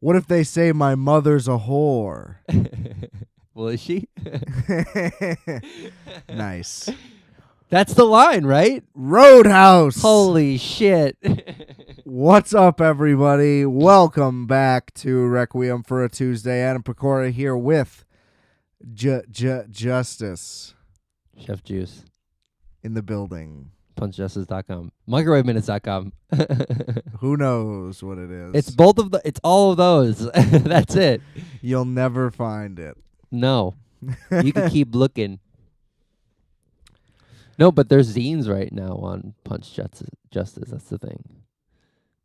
What if they say my mother's a whore? Well, is she? Nice. That's the line, right? Roadhouse. Holy shit. What's up, everybody? Welcome back to Requiem for a Tuesday. Adam Pecora here with Justice Chef Juice. in the building. PunchJustice.com. MicrowaveMinutes.com. Who knows what it is? It's both of the. It's all of those. That's it. You'll never find it. No. You can keep looking. No, but there's zines right now on Punch Justice. That's the thing.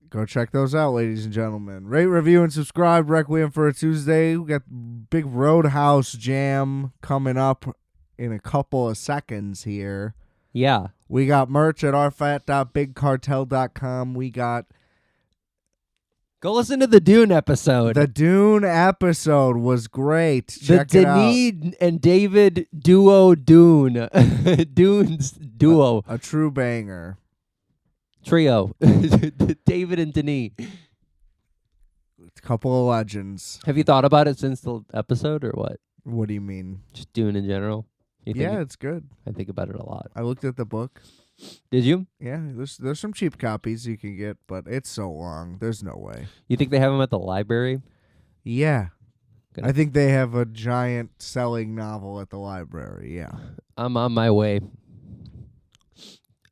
Go check those out, ladies and gentlemen. Rate, review, and subscribe. Requiem for a Tuesday. We got big Roadhouse jam coming up in a couple of seconds here. Yeah. We got merch at rfat.bigcartel.com. We got Go listen to the Dune episode. the Dune episode was great. The Check it out. Denis and David duo Dune. Dune's duo. A true banger. Trio. David and Denis. A couple of legends. Have you thought about it since the episode or what? What do you mean? Just Dune in general? You think Yeah, it's good. I think about it a lot. I looked at the book. Did you? Yeah, there's some cheap copies you can get, but it's so long. There's no way. You think they have them at the library? Yeah. Gonna- I think they have a giant selling novel at the library. Yeah. I'm on my way. Do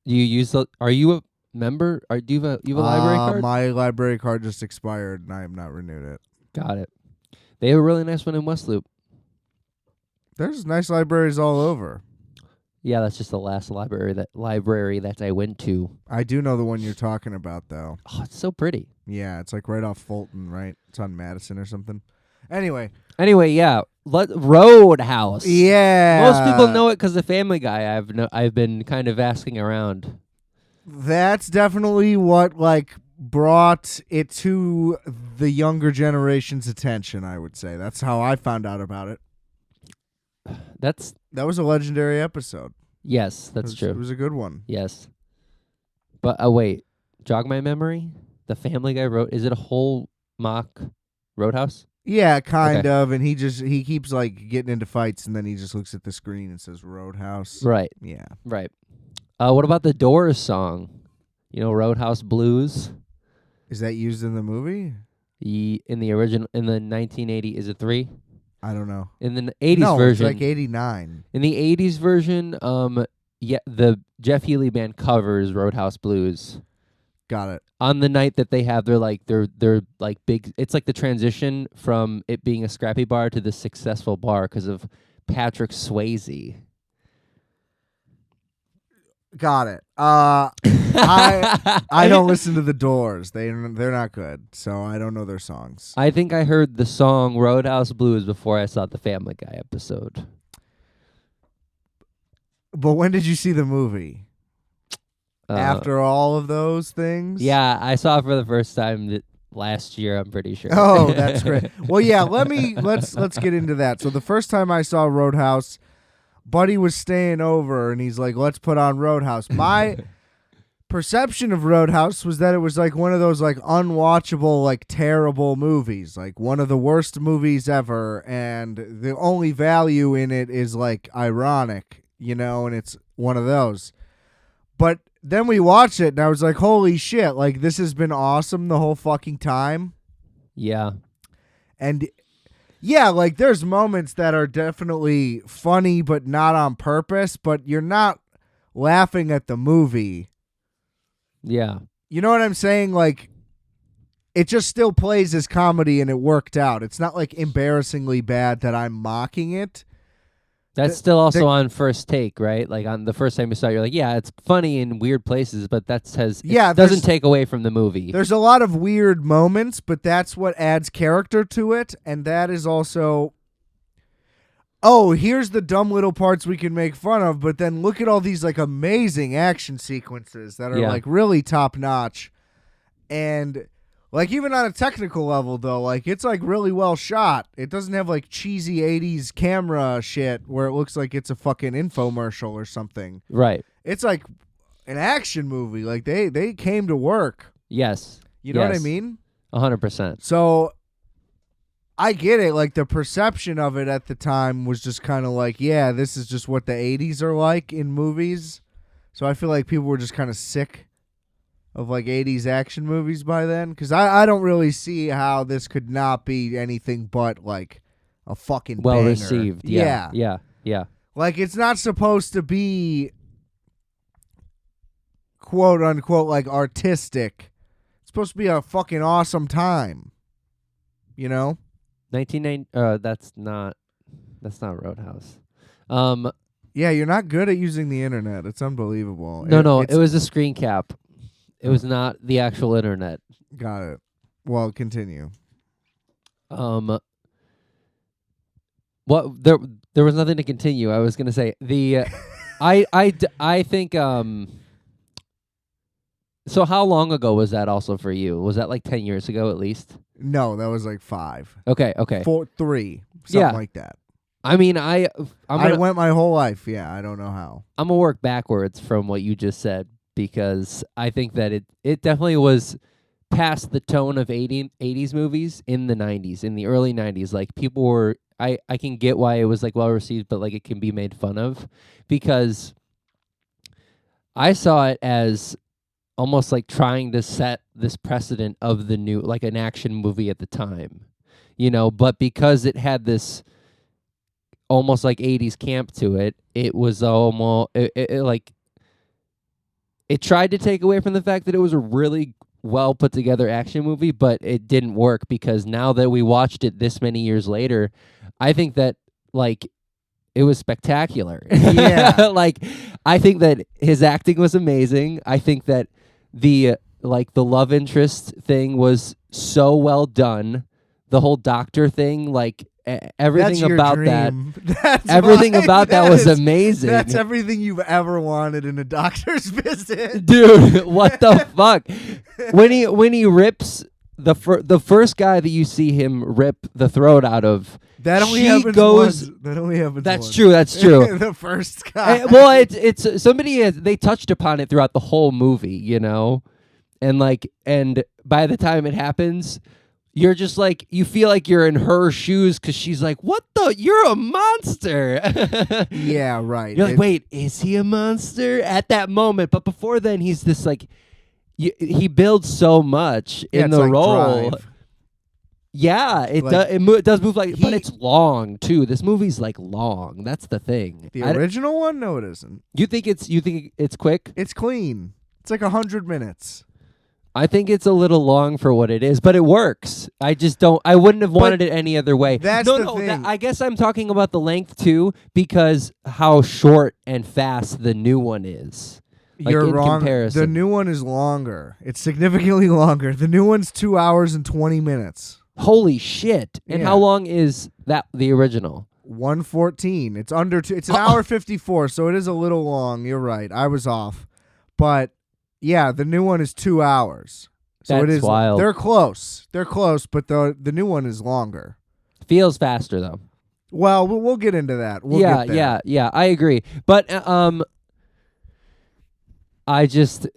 you use the? Are you a member? Do you have a library card? My library card just expired, and I have not renewed it. Got it. They have a really nice one in West Loop. There's nice libraries all over. Yeah, that's just the last library that I went to. I do know the one you're talking about, though. Oh, it's so pretty. Yeah, it's like right off Fulton, right? It's on Madison or something. Anyway, yeah, Roadhouse. yeah. Most people know it because of Family Guy. I've been kind of asking around. That's definitely what brought it to the younger generation's attention, I would say. That's how I found out about it. That was a legendary episode. Yes, that's true. It was a good one. Yes. But wait, jog my memory. The Family Guy is it a whole mock Roadhouse? Yeah, kind of. And he keeps getting into fights, and then he just looks at the screen and says Roadhouse. Right. Yeah. Right. What about the Doors song? You know, Roadhouse Blues. Is that used in the movie? In the original, in the 1980, is it 3? I don't know. In the 80s version. It's like 89. In the 80s version, the Jeff Healey band covers Roadhouse Blues. Got it. On the night that they have their big, it's like the transition from it being a scrappy bar to the successful bar because of Patrick Swayze. Got it. I don't listen to the Doors. They're not good, so I don't know their songs. I think I heard the song Roadhouse Blues before I saw the Family Guy episode. But when did you see the movie? After all of those things? Yeah, I saw it for the first time last year, I'm pretty sure. Oh, that's great. Well, yeah, let's get into that. So the first time I saw Roadhouse, Buddy was staying over, and he's like, let's put on Roadhouse. My perception of Roadhouse was that it was one of those unwatchable, terrible movies, one of the worst movies ever, and the only value in it is ironic, and it's one of those. But then we watched it, and I was like, holy shit, this has been awesome the whole fucking time. Yeah. And yeah, there's moments that are definitely funny, but not on purpose, but you're not laughing at the movie. Yeah. You know what I'm saying? It just still plays as comedy, and it worked out. It's not embarrassingly bad that I'm mocking it. That's still also on First Take, right? On the first time you saw it, you're like, yeah, it's funny in weird places, but doesn't take away from the movie. There's a lot of weird moments, but that's what adds character to it, and that is also, here's the dumb little parts we can make fun of, but then look at all these amazing action sequences that are really top notch. And even on a technical level, though, it's really well shot. It doesn't have cheesy 80s camera shit where it looks like it's a fucking infomercial or something. Right. It's an action movie. They came to work. Yes. You know what I mean? 100%. So I get it. Like, the perception of it at the time was just kind of like, yeah, this is just what the 80s are like in movies. So I feel like people were just kind of sick of, like, 80s action movies by then. Because I don't really see how this could not be anything but, like, a fucking Well banger. received. Yeah. Like, it's not supposed to be, quote unquote, like, artistic. It's supposed to be a fucking awesome time. You know? 1990. That's not Roadhouse. Yeah, you're not good at using the internet. It's unbelievable. No, It's it was a screen cap. It was not the actual internet. got it. Well, continue. What there was nothing to continue. I was gonna say the, I think So how long ago was that also for you? Was that like 10 years ago at least? No, that was like 5. Okay. 4, 3, something like that. I mean, I went my whole life. Yeah, I don't know how. I'm gonna work backwards from what you just said because I think that it definitely was past the tone of 80s movies in the 90s, in the early 90s. Like people were, I can get why it was like well received, but like it can be made fun of because I saw it as almost like trying to set this precedent of the new, like an action movie at the time, but because it had this almost like 80s camp to it, it was almost, it tried to take away from the fact that it was a really well put together action movie, but it didn't work because now that we watched it this many years later, I think that like it was spectacular. Yeah. Like I think that his acting was amazing. I think that the love interest thing was so well done. The whole doctor thing, like everything That's about your that, dream. That's everything mine. about that was amazing. That's everything you've ever wanted in a doctor's visit. Dude, what the fuck? When he rips the first guy that you see him rip the throat out of, that only she happens goes. once. That only happens That's once. true. That's true. The first guy. Well, it's somebody they touched upon it throughout the whole movie, and by the time it happens, you're just like you feel like you're in her shoes because she's like, "What the? You're a monster." Yeah, right. You're like, wait, is he a monster at that moment? But before then, he's this like, he builds so much in the like role. Drive. Yeah, it Like, does move like, but it's long too. This movie's like long. That's the thing. The original one? No, it isn't. You think it's quick? It's clean. It's like 100 minutes. I think it's a little long for what it is, but it works. I just don't. I wouldn't have wanted it any other way. That's no, the thing. I guess I'm talking about the length too, because how short and fast the new one is. Like You're in wrong. comparison. The new one is longer. It's significantly longer. The new one's 2 hours and 20 minutes. Holy shit! And Yeah. how long is that? The original? 1:14. It's under 2. It's an hour 54, so it is a little long. You're right. I was off, but yeah, the new one is 2 hours. So it That's is wild. They're close. But the new one is longer. Feels faster though. Well, we'll get into that. We'll get there. Yeah. I agree, but I just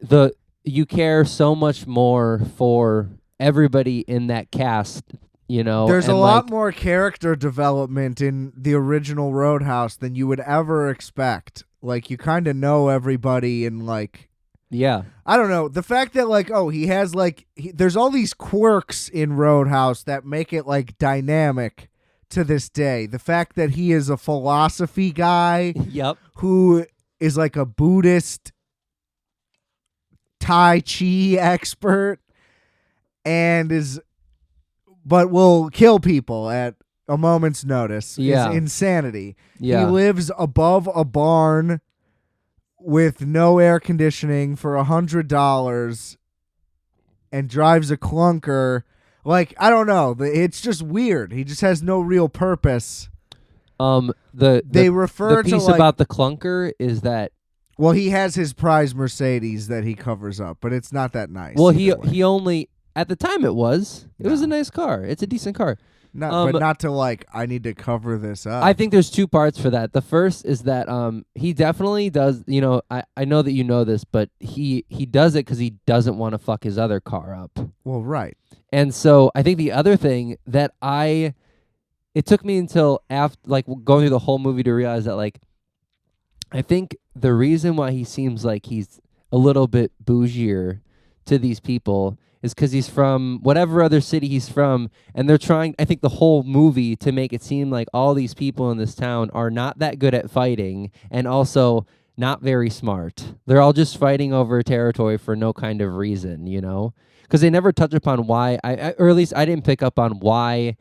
you care so much more for everybody in that cast. There's a and lot more character development in the original Roadhouse than you would ever expect. Like, you kind of know everybody and, like... Yeah. I don't know. The fact that, he has, there's all these quirks in Roadhouse that make it, dynamic to this day. The fact that he is a philosophy guy Yep. who is, a Buddhist Tai Chi expert and but will kill people at a moment's notice. Yeah. Is insanity. Yeah. He lives above a barn with no air conditioning for $100 and drives a clunker. I don't know. It's just weird. He just has no real purpose. They refer the piece to about the clunker is that he has his prize Mercedes that he covers up, but it's not that nice. well either way. he only at the time it was No. a nice car. It's a decent car. But not to I need to cover this up. I think there's two parts for that. The first is that he definitely does, I know that you know this, but he does it because he doesn't want to fuck his other car up. Well, right. And so I think the other thing that I it took me until after, like, going through the whole movie to realize that, like, I think the reason why he seems like he's a little bit bougier to these people is because he's from whatever other city he's from, and they're trying, I think, the whole movie to make it seem like all these people in this town are not that good at fighting and also not very smart. They're all just fighting over territory for no kind of reason, you know? Because they never touch upon why, or at least I didn't pick up on why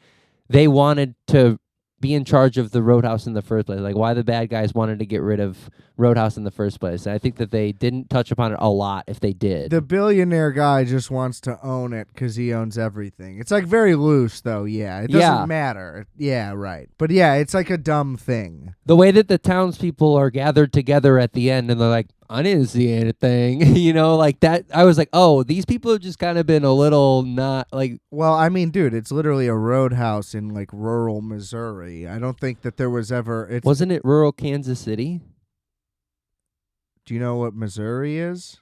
they wanted to be in charge of the Roadhouse in the first place, like why the bad guys wanted to get rid of Roadhouse in the first place. And I think that they didn't touch upon it a lot if they did. The billionaire guy just wants to own it because he owns everything. It's like very loose, though. Yeah, it doesn't matter. Yeah, right. But yeah, it's like a dumb thing. The way that the townspeople are gathered together at the end and they're like, I didn't see anything, you know, like that. I was like, oh, these people have just kind of been a little not like. Well, I mean, dude, it's literally a roadhouse in like rural Missouri. I don't think that there was ever. Wasn't it rural Kansas City? Do you know what Missouri is?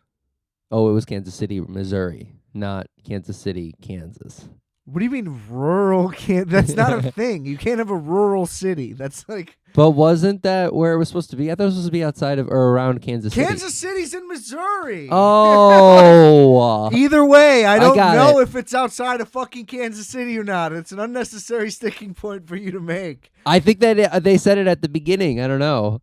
Oh, it was Kansas City, Missouri, not Kansas City, Kansas. What do you mean rural? That's not a thing. You can't have a rural city. That's like. But wasn't that where it was supposed to be? I thought it was supposed to be outside of or around Kansas City. Kansas City's in Missouri. Oh. Either way, I don't know it. if it's outside of fucking Kansas City or not. It's an unnecessary sticking point for you to make. I think that they said it at the beginning. I don't know.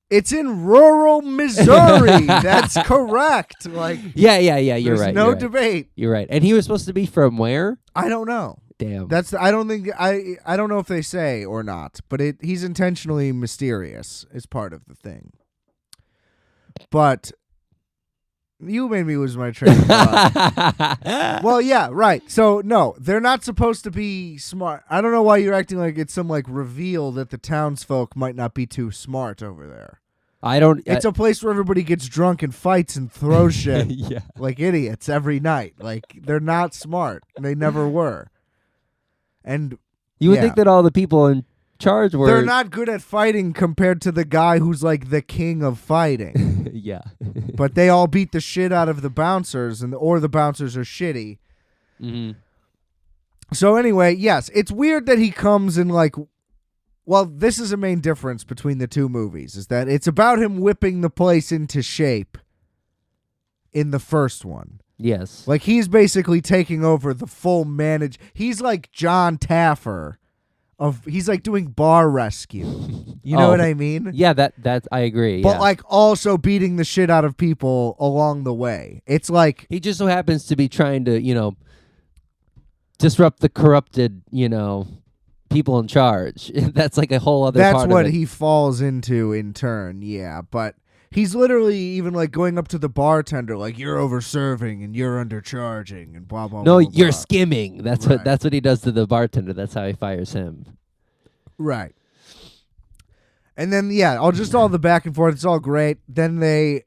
It's in rural Missouri. That's correct. Like, yeah. You're right. There's no debate. You're right. And he was supposed to be from where? I don't know. Damn. I don't know if they say or not, but he's intentionally mysterious is part of the thing. But you made me lose my train of thought. Well, yeah, right. So no, they're not supposed to be smart. I don't know why you're acting like it's some like reveal that the townsfolk might not be too smart over there. It's a place where everybody gets drunk and fights and throws shit like idiots every night. Like they're not smart. They never were. And you would think that all the people in charge were. They're not good at fighting compared to the guy who's like the king of fighting. Yeah. But they all beat the shit out of the bouncers, or the bouncers are shitty. Mm-hmm. So anyway, yes, it's weird that he comes in like. Well, this is a main difference between the two movies, is that it's about him whipping the place into shape in the first one. Yes. Like, he's basically taking over the full He's like John Taffer. He's like doing bar rescue. You know what I mean? Yeah, that I agree. But like also beating the shit out of people along the way. It's like he just so happens to be trying to, disrupt the corrupted, people in charge. That's like a whole other part of it. That's what he falls into in turn, yeah. But he's literally even like going up to the bartender like, you're over-serving and you're undercharging and blah, blah, blah. No, you're blah. skimming. That's what he does to the bartender. That's how he fires him. Right. And then, all the back and forth. It's all great. Then the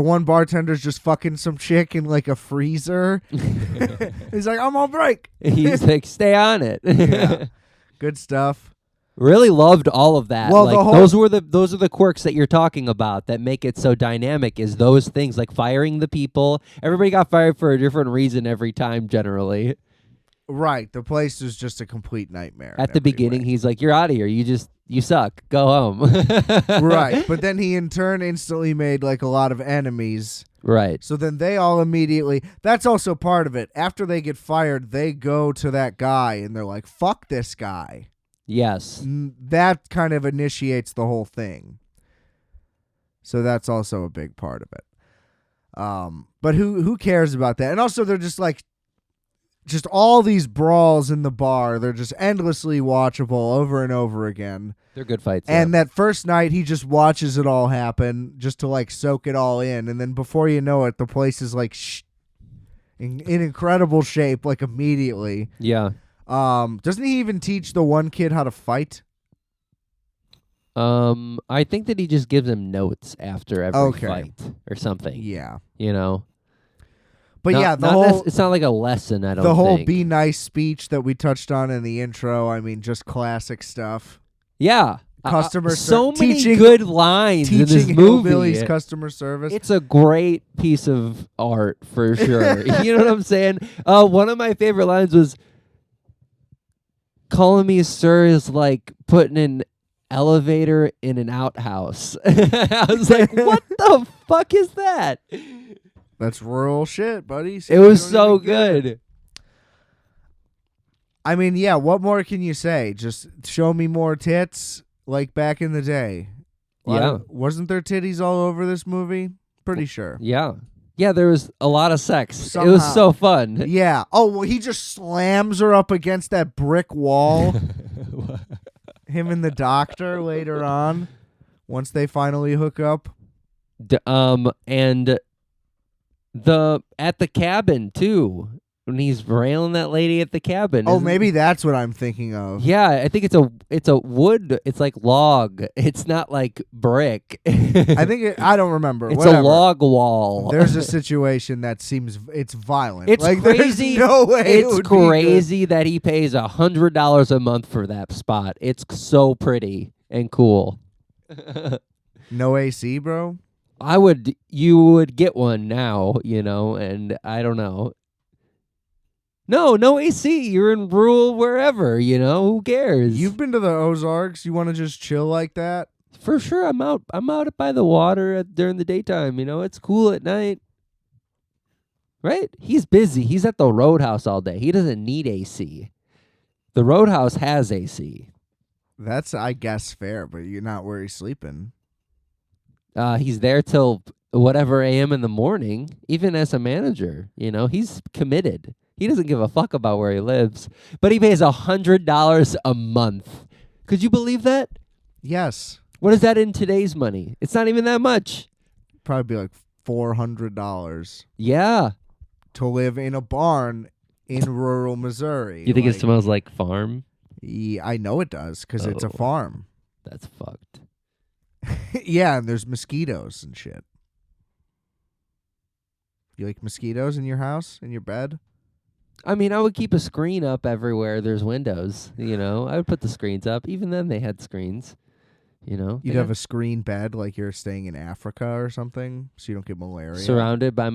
one bartender's just fucking some chick in like a freezer. He's like, I'm on break. He's like, stay on it. Yeah. Good stuff. Really loved all of that. Well, like, those are the quirks that you're talking about that make it so dynamic. Is those things like firing the people? Everybody got fired for a different reason every time, generally. Right. The place is just a complete nightmare. At the beginning, he's like, "You're out of here. You suck. Go home." Right. But then he in turn instantly made like a lot of enemies. Right. So then they all immediately. That's also part of it. After they get fired, they go to that guy and they're like, "Fuck this guy." Yes. That kind of initiates the whole thing. So that's also a big part of it. But who cares about that? And also they're just all these brawls in the bar. They're just endlessly watchable over and over again. They're good fights. And that first night he just watches it all happen just to like soak it all in. And then before you know it, the place is like in incredible shape like immediately. Yeah. Doesn't he even teach the one kid how to fight? I think that he just gives him notes after every fight or something. Yeah. But it's not like a lesson, I don't think. The whole be nice speech that we touched on in the intro, I mean, just classic stuff. Yeah. So many good lines in this movie. Hillbillies customer service. It's a great piece of art for sure. You know what I'm saying? One of my favorite lines was, calling me sir is like putting an elevator in an outhouse. I was like, what the fuck is that? That's rural shit, buddy. See, It you was don't so even get it. good. I mean, yeah, what more can you say? Just show me more tits like back in the day. Yeah. Wasn't there titties all over this movie? Pretty sure. Yeah. Yeah, there was a lot of sex. Somehow. It was so fun. Yeah. Oh, well, he just slams her up against that brick wall. Him and the doctor later on, once they finally hook up. And at the cabin too, when he's railing that lady at the cabin. Oh, maybe that's what I'm thinking of. Yeah, I think it's a wood. It's like log. It's not like brick. I think I don't remember. It's Whatever. a log wall. There's a situation that seems it's violent. It's like, crazy. There's no way It's it would be good. crazy that he pays $100 a month for that spot. It's so pretty and cool. No AC, bro. You would get one now, and I don't know. No AC. You're in rural wherever, who cares? You've been to the Ozarks. You want to just chill like that? For sure. I'm out by the water during the daytime, it's cool at night. Right? He's busy. He's at the Roadhouse all day. He doesn't need AC. The Roadhouse has AC. That's, I guess, fair, but you're not where he's sleeping. He's there till whatever a.m. in the morning, even as a manager. He's committed. He doesn't give a fuck about where he lives, but he pays $100 a month. Could you believe that? Yes. What is that in today's money? It's not even that much. Probably be like $400 Yeah. to live in a barn in rural Missouri. You think it smells like farm? Yeah, I know it does because it's a Oh. farm. That's fucked. Yeah, and there's mosquitoes and shit. You like mosquitoes in your house, in your bed? I mean, I would keep a screen up everywhere there's windows, I would put the screens up. Even then, they had screens, You'd have a screen bed like you're staying in Africa or something, so you don't get malaria. surrounded by,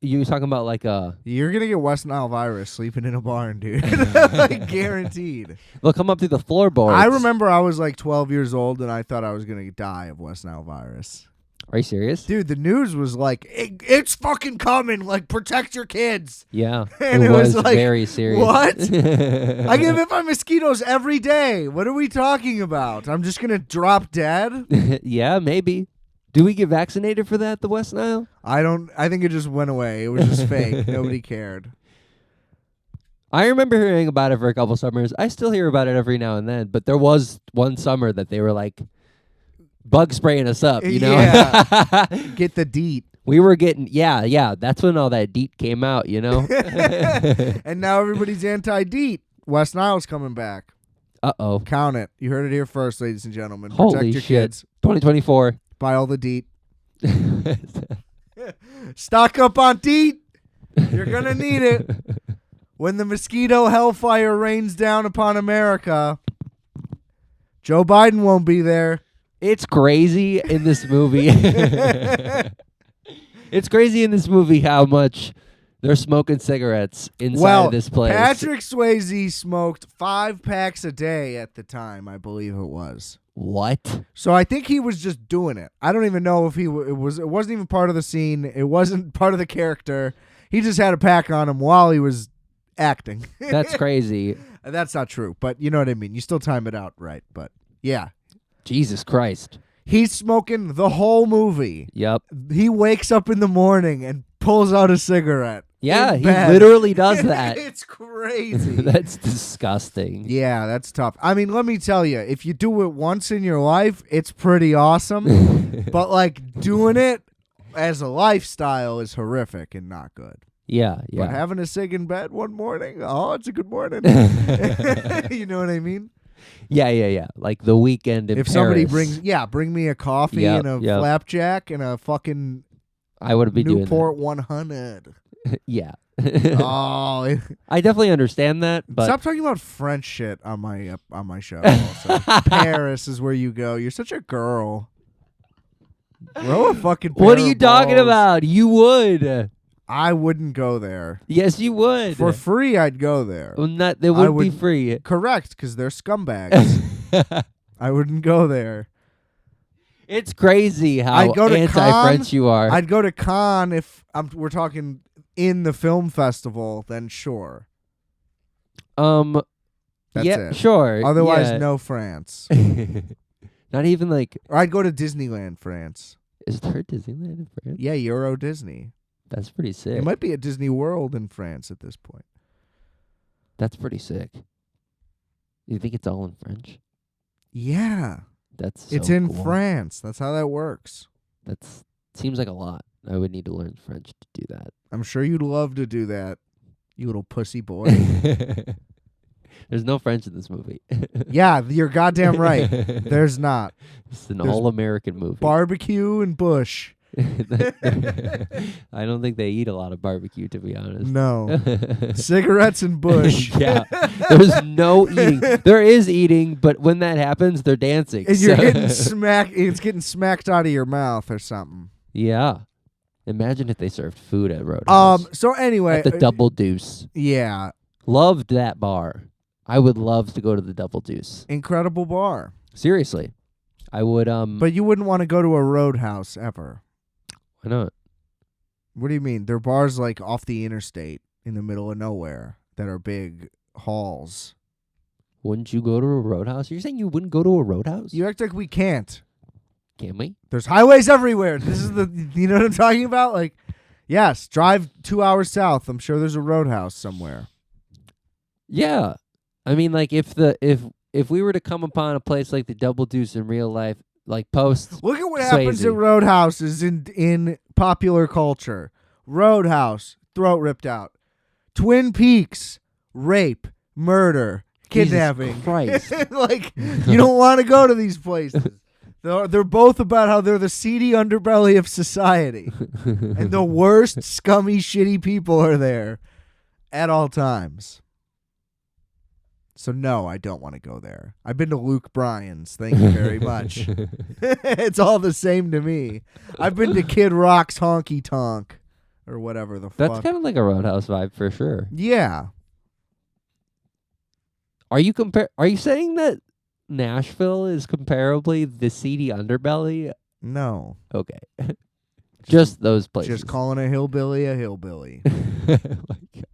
you were talking about like a... You're going to get West Nile virus sleeping in a barn, dude. Like, guaranteed. They'll come up through the floorboards. I remember I was like 12 years old and I thought I was going to die of West Nile virus. Are you serious? Dude, the news was like, it's fucking coming. Like, protect your kids. Yeah. And it was like, very serious. What? I get bit by mosquitoes every day. What are we talking about? I'm just going to drop dead? Yeah, maybe. Do we get vaccinated for that, the West Nile? I think it just went away. It was just fake. Nobody cared. I remember hearing about it for a couple summers. I still hear about it every now and then, but there was one summer that they were like bug spraying us up, Yeah. Get the DEET. We were getting, yeah. That's when all that DEET came out, And now everybody's anti-DEET. West Nile's coming back. Uh-oh. Count it. You heard it here first, ladies and gentlemen. Holy Protect your shit. kids. 2024. Buy all the DEET. Stock up on DEET. You're going to need it. When the mosquito hellfire rains down upon America, Joe Biden won't be there. It's crazy in this movie. It's crazy in this movie how much they're smoking cigarettes inside of this place. Patrick Swayze smoked 5 packs a day at the time, I believe it was. What? So I think he was just doing it. I don't even know if it wasn't even part of the scene. It wasn't part of the character. He just had a pack on him while he was acting. That's crazy. That's not true, but you know what I mean. You still time it out right, but yeah. Jesus Christ. He's smoking the whole movie. Yep. He wakes up in the morning and pulls out a cigarette. Yeah, in he bed. literally does that. It's crazy. That's disgusting. Yeah, that's tough. I mean, let me tell you, if you do it once in your life, it's pretty awesome. But like doing it as a lifestyle is horrific and not good. Yeah. But having a cig in bed one morning, oh, it's a good morning. You know what I mean? Yeah. Like the weekend in if Paris. somebody bring me a coffee Yep, and a yep. flapjack and a fucking I would be Newport 100. doing that. Yeah. Oh, I definitely understand that, but stop talking about French shit on my show. Also. Paris is where you go. You're such a girl. Grow a fucking pair what are you of talking balls. about? You would. I wouldn't go there. Yes, you would. For free, I'd go there. Well, not they wouldn't be free. Correct, because they're scumbags. I wouldn't go there. It's crazy how I'd go to anti-French you are. I'd go to Cannes if we're talking in the film festival. Then sure. That's it. Sure. Otherwise, yeah. no France. Not even like. Or I'd go to Disneyland, France. Is there a Disneyland in France? Yeah, Euro Disney. That's pretty sick. It might be a Disney World in France at this point. That's pretty sick. You think it's all in French? Yeah. That's it's so in cool. France. That's how that works. That's seems like a lot. I would need to learn French to do that. I'm sure you'd love to do that, you little pussy boy. There's no French in this movie. Yeah, you're goddamn right. There's not. It's an all-American movie. Barbecue and bush. I don't think they eat a lot of barbecue, to be honest. No. Cigarettes and bush. Yeah. There's no eating. There is eating, but when that happens, they're dancing. And you're getting smacked. It's getting smacked out of your mouth or something. Yeah. Imagine if they served food at Roadhouse. So anyway. At the Double Deuce. Yeah. Loved that bar. I would love to go to the Double Deuce. Incredible bar. Seriously. I would But you wouldn't want to go to a Roadhouse ever. Why not? What do you mean? They're bars like off the interstate in the middle of nowhere that are big halls. Wouldn't you go to a Roadhouse? You're saying you wouldn't go to a Roadhouse? You act like we can't. Can we? There's highways everywhere. This is you know what I'm talking about? Like, yes, drive 2 hours south. I'm sure there's a Roadhouse somewhere. Yeah. I mean, like, if we were to come upon a place like the Double Deuce in real life, like post Look at what Swayze. happens at Roadhouses in popular culture. Roadhouse, throat ripped out. Twin Peaks, rape, murder, kidnapping. Jesus Christ. Like, you don't want to go to these places. They're both about how they're the seedy underbelly of society. And the worst, scummy, shitty people are there at all times. So no, I don't want to go there. I've been to Luke Bryan's. Thank you very much. It's all the same to me. I've been to Kid Rock's Honky Tonk or whatever the fuck. That's kind of like a Roadhouse vibe for sure. Yeah. Are you saying that Nashville is comparably the seedy underbelly? No. Okay. Just those places. Just calling a hillbilly a hillbilly. Oh my God.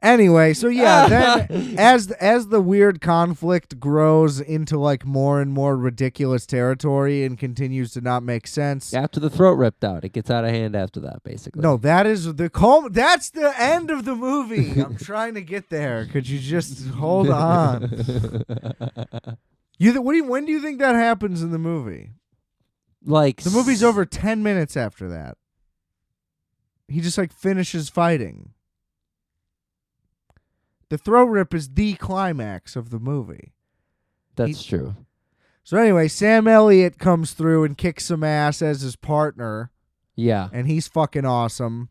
Anyway, so yeah, then as the weird conflict grows into like more and more ridiculous territory and continues to not make sense. After the throat ripped out, it gets out of hand after that, basically. No, that is that's the end of the movie. I'm trying to get there. Could you just hold on? When do you think that happens in the movie? Like The movie's over 10 minutes after that. He just like finishes fighting. The throat rip is the climax of the movie. That's true. So anyway, Sam Elliott comes through and kicks some ass as his partner, Yeah. and he's fucking awesome.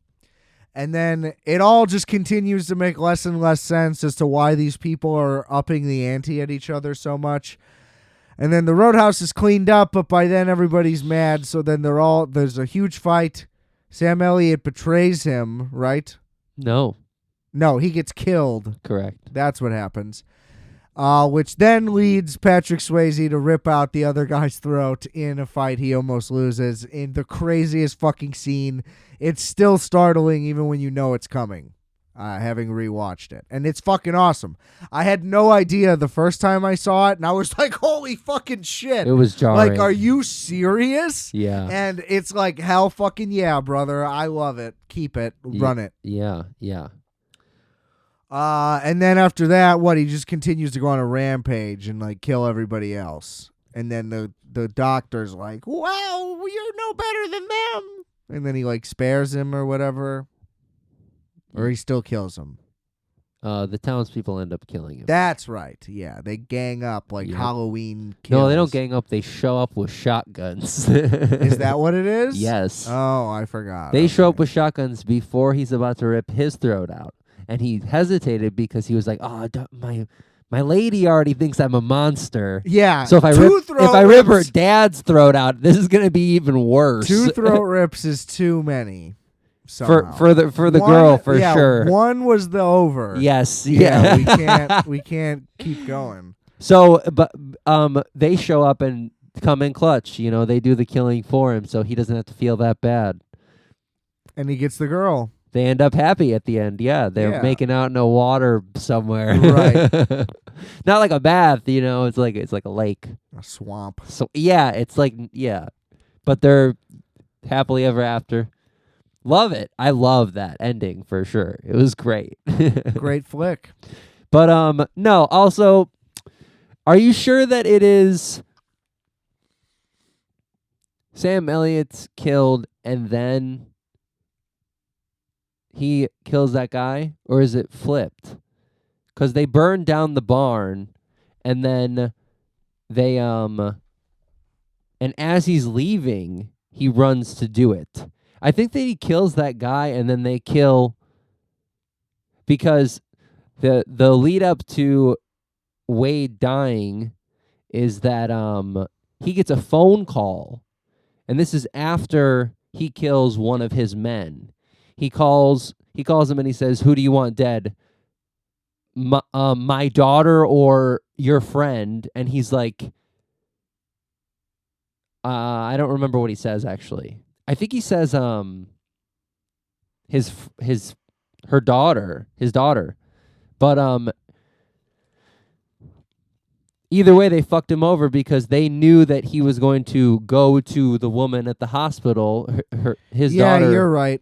And then it all just continues to make less and less sense as to why these people are upping the ante at each other so much. And then the Roadhouse is cleaned up, but by then everybody's mad, so then there's a huge fight. Sam Elliott betrays him, right? No, he gets killed. Correct. That's what happens. Which then leads Patrick Swayze to rip out the other guy's throat in a fight he almost loses in the craziest fucking scene. It's still startling even when you know it's coming, having rewatched it. And it's fucking awesome. I had no idea the first time I saw it, and I was like, holy fucking shit. It was jarring. Like, are you serious? Yeah. And it's like, hell fucking yeah, brother. I love it. Keep it. Run it. Yeah. And then after that, he just continues to go on a rampage and like kill everybody else. And then the doctor's like, "Wow, you're no better than them." And then he like spares him or whatever, or he still kills him. The townspeople end up killing him. That's right. Yeah, they gang up like Yep. Halloween kills. No, they don't gang up. They show up with shotguns. Is that what it is? Yes. Oh, I forgot. They show up Okay. with shotguns before he's about to rip his throat out. And he hesitated because he was like, "Oh, my my lady already thinks I'm a monster. Yeah. So if I rip her dad's throat out, this is gonna be even worse. 2 throat rips is too many. For the girl for sure. One was the over. Yes. Yeah. we can't keep going. So, but they show up and come in clutch. You know, they do the killing for him, so he doesn't have to feel that bad. And he gets the girl. They end up happy at the end. Yeah, they're making out in a water somewhere. Right. Not like a bath, you know. It's like a lake, a swamp. So yeah, it's like but they're happily ever after. Love it. I love that ending for sure. It was great. Great flick. But no. Also, are you sure that it is Sam Elliott's killed and then he kills that guy, or is it flipped? Because they burn down the barn, and then they and as he's leaving, he runs to do it. I think that he kills that guy, and then they kill, because the lead up to Wade dying is that he gets a phone call, and this is after he kills one of his men. He calls him and he says, "Who do you want dead? My daughter or your friend?" And he's like, I don't remember what he says actually. I think he says his daughter. But either way, they fucked him over because they knew that he was going to go to the woman at the hospital, his daughter. Yeah, you're right.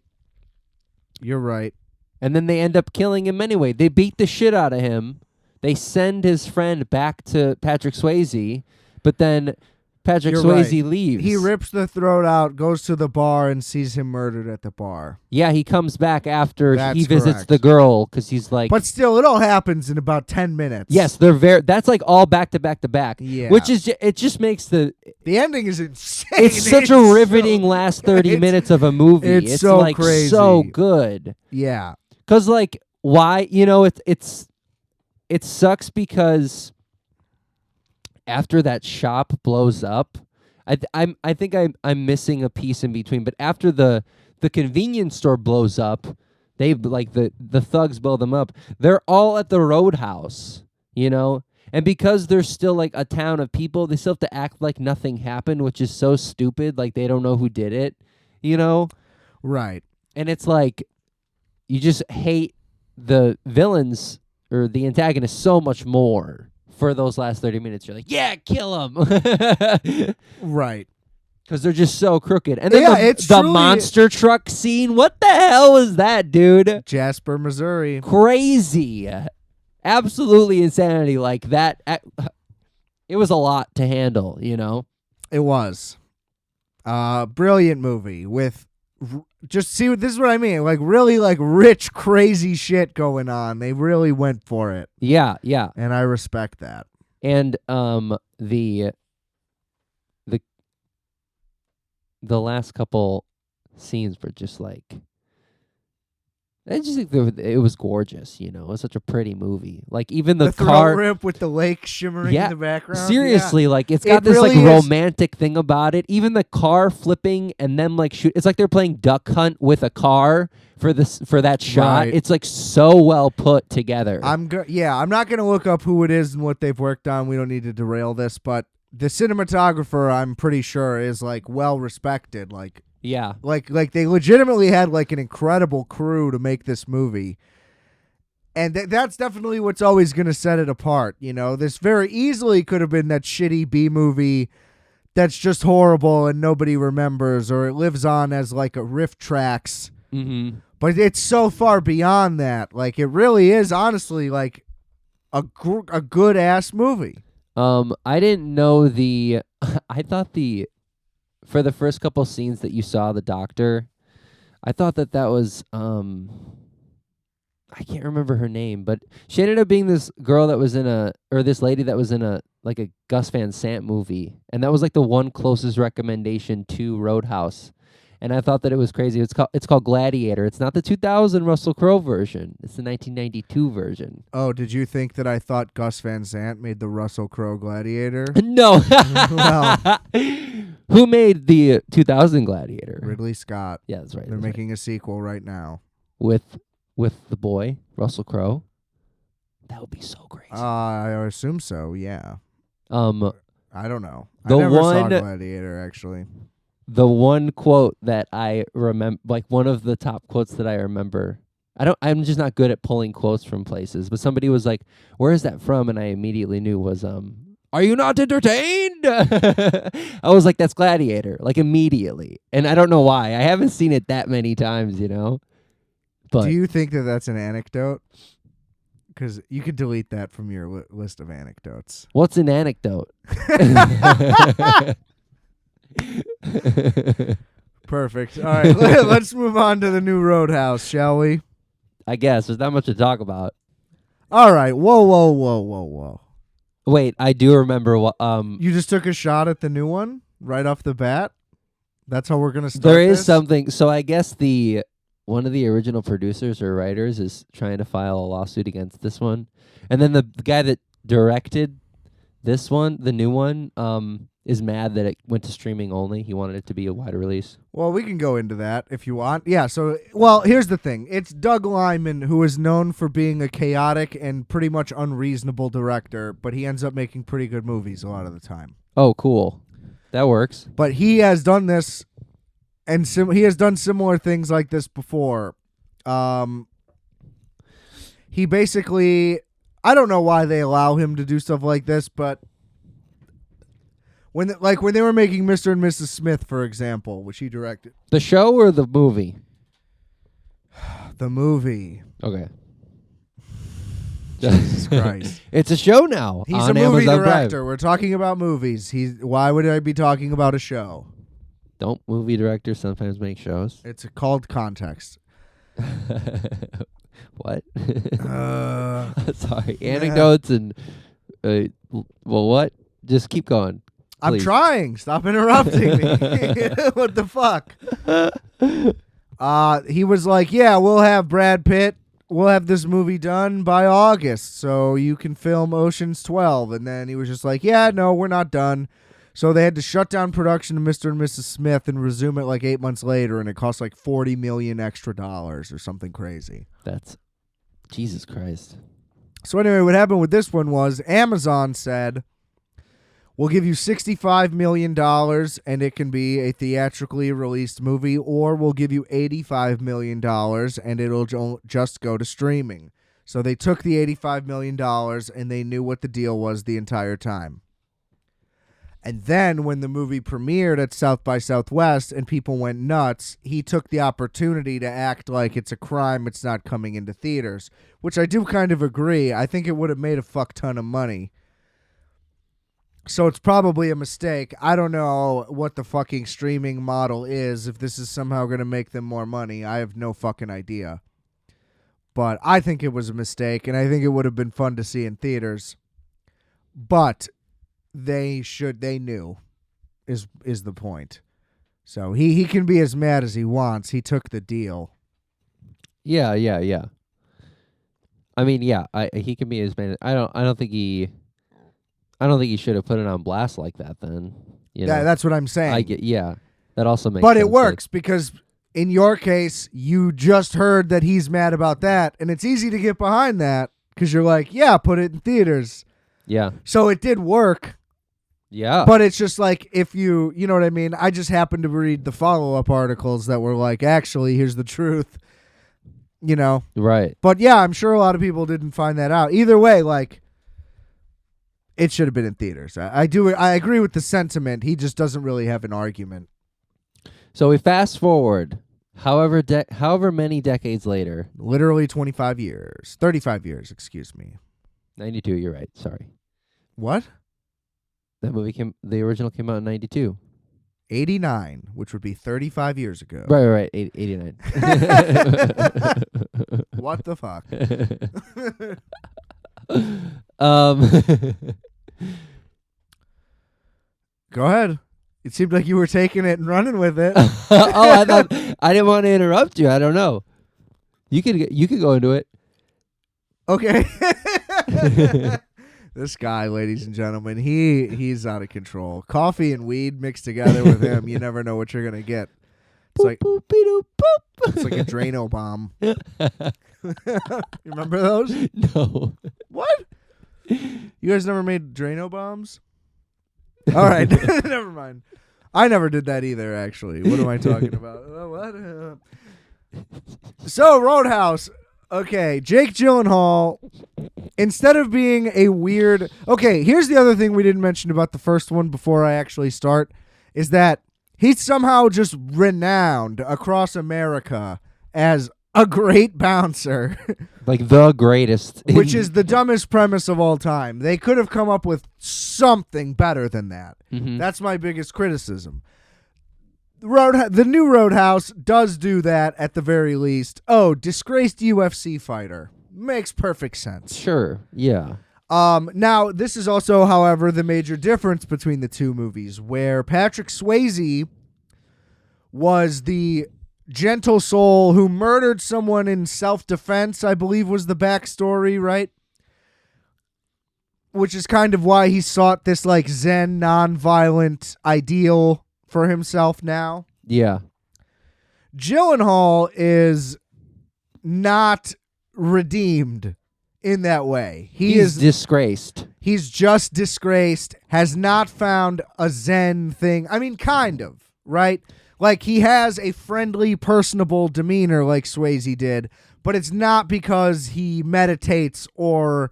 You're right. And then they end up killing him anyway. They beat the shit out of him. They send his friend back to Patrick Swayze, but then Patrick Swayze leaves. He rips the throat out, goes to the bar, and sees him murdered at the bar. Yeah, he comes back after he visits correct. the girl because he's like. But still, it all happens in about 10 minutes. Yes, they're that's like all back to back to back. Yeah. Which is it just makes the ending is insane. It's such a riveting last 30 minutes of a movie. It's so like crazy. So good. Yeah. Cuz like why, it sucks because after that shop blows up, I think I'm missing a piece in between, but after the convenience store blows up, they like the thugs blow them up. They're all at the Roadhouse, and because there's still like a town of people, they still have to act like nothing happened, which is so stupid. Like they don't know who did it, Right. And it's like you just hate the villains or the antagonists so much more for those last 30 minutes. You're like, yeah, kill them. Right. Because they're just so crooked. And then it's the truly monster truck scene. What the hell was that, dude? Jasper, Missouri. Crazy. Absolutely insanity. Like that. It was a lot to handle, It was. Brilliant movie with this is what I mean. Like really like rich, crazy shit going on. They really went for it. Yeah, yeah. And I respect that. And the last couple scenes were just like, I just think it was gorgeous, It was such a pretty movie. Like even the car throat rip with the lake shimmering in the background. Seriously, like it's got this really like romantic thing about it. Even the car flipping and them like shoot. It's like they're playing duck hunt with a car for that shot. Right. It's like so well put together. I'm not gonna look up who it is and what they've worked on. We don't need to derail this, but the cinematographer, I'm pretty sure, is like well respected. Like. Yeah. Like they legitimately had like an incredible crew to make this movie. And that's definitely what's always going to set it apart, This very easily could have been that shitty B movie that's just horrible and nobody remembers, or it lives on as like a riff tracks. Mm-hmm. But it's so far beyond that. Like it really is honestly like a good ass movie. I didn't know I thought for the first couple scenes that you saw the doctor, I thought that was I can't remember her name, but she ended up being this girl that was this lady that was in a Gus Van Sant movie, and that was like the one closest recommendation to Roadhouse. and I thought that it was crazy. It's called Gladiator. It's not the 2000 Russell Crowe version. It's the 1992 version. Oh, did you think that I thought Gus Van Sant made the Russell Crowe Gladiator? No. Well. Who made the 2000 Gladiator? Ridley Scott. Yeah, that's right. They're making a sequel right now. With the boy Russell Crowe. That would be so crazy. I assume so. Yeah. I don't know. I The never saw one- Gladiator actually. The one quote that I remember, like one of the top quotes that I remember. I'm just not good at pulling quotes from places, but somebody was like, "Where is that from?" And I immediately knew was "Are you not entertained?" I was like, "That's Gladiator," like immediately, and I don't know why. I haven't seen it that many times, But Do you think that that's an anecdote? Because you could delete that from your list of anecdotes. what's an anecdote? Perfect. All right, let's move on to the new Roadhouse, shall we? I guess there's not much to talk about. All right. Whoa. Wait, I do remember what You just took a shot at the new one right off the bat? That's how we're going to start there is this? something. So I guess one of the original producers or writers is trying to file a lawsuit against this one, and then the guy that directed this one, the new one, is mad that it went to streaming only. He wanted it to be a wider release. Well, we can go into that if you want. Yeah, so, well, here's the thing. It's Doug Liman, who is known for being a chaotic and pretty much unreasonable director, but he ends up making pretty good movies a lot of the time. Oh, cool. That works. But he has done this, and he has done similar things like this before. He basically, I don't know why they allow him to do stuff like this, but when they were making Mr. and Mrs. Smith, for example, which he directed. The show or the movie? The movie. Okay. Jesus Christ. It's a show now. He's on a movie Amazon director. Prime. We're talking about movies. Why would I be talking about a show? Don't movie directors sometimes make shows? It's called context. What? Sorry. Yeah. Anecdotes and what? Just keep going. I'm Please. trying. Stop interrupting me. What the fuck? He was like, yeah, we'll have Brad Pitt. We'll have this movie done by August, so you can film Ocean's 12. And then he was just like, yeah, no, we're not done. So they had to shut down production of Mr. and Mrs. Smith and resume it like 8 months later, and it cost like $40 million extra or something crazy. That's Jesus Christ. So anyway, what happened with this one was Amazon said, we'll give you $65 million and it can be a theatrically released movie, or we'll give you $85 million and it'll just go to streaming. So they took the $85 million and they knew what the deal was the entire time. And then when the movie premiered at South by Southwest and people went nuts, he took the opportunity to act like it's a crime, it's not coming into theaters, which I do kind of agree. I think it would have made a fuck ton of money. So it's probably a mistake. I don't know what the fucking streaming model is, if this is somehow going to make them more money. I have no fucking idea. But I think it was a mistake, and I think it would have been fun to see in theaters. But they knew is the point. So he can be as mad as he wants. He took the deal. Yeah. I mean, yeah, he can be as mad. I don't think he should have put it on blast like that then. That's what I'm saying. That also makes But sense. it works because in your case, you just heard that he's mad about that, and it's easy to get behind that because you're like, yeah, put it in theaters. Yeah. So it did work. Yeah. But it's just like, if you know what I mean? I just happened to read the follow-up articles that were like, actually, here's the truth. Right. But yeah, I'm sure a lot of people didn't find that out. Either way, like, it should have been in theaters. I agree with the sentiment. He just doesn't really have an argument. So we fast forward, however many decades later. Literally 35 years. 35 years, excuse me. 92, you're right. Sorry. What? The original came out in 92. 89, which would be 35 years ago. Right. 89. What the fuck? Go ahead. It seemed like you were taking it and running with it. I thought I didn't want to interrupt you. I don't know. You could go into it. Okay. This guy, ladies and gentlemen, he's out of control. Coffee and weed mixed together with him, you never know what you're gonna get. It's like it's like a Drano bomb. You remember those? No. What? You guys never made Drano bombs? All right, never mind. I never did that either, actually. What am I talking about? So, Roadhouse. Okay, Jake Gyllenhaal, instead of being a weird... Okay, here's the other thing we didn't mention about the first one before I actually start, is that he's somehow just renowned across America as a great bouncer. Like the greatest. Which is the dumbest premise of all time. They could have come up with something better than that. Mm-hmm. That's my biggest criticism. The new Roadhouse does do that at the very least. Oh, disgraced UFC fighter. Makes perfect sense. Sure, yeah. Now, this is also, however, the major difference between the two movies, where Patrick Swayze was the gentle soul who murdered someone in self-defense, I believe was the backstory, right? Which is kind of why he sought this like Zen, non-violent ideal for himself now. Yeah. Gyllenhaal is not redeemed in that way. He's disgraced. He's just disgraced, has not found a Zen thing. I mean, kind of, right? Like, he has a friendly, personable demeanor like Swayze did, but it's not because he meditates or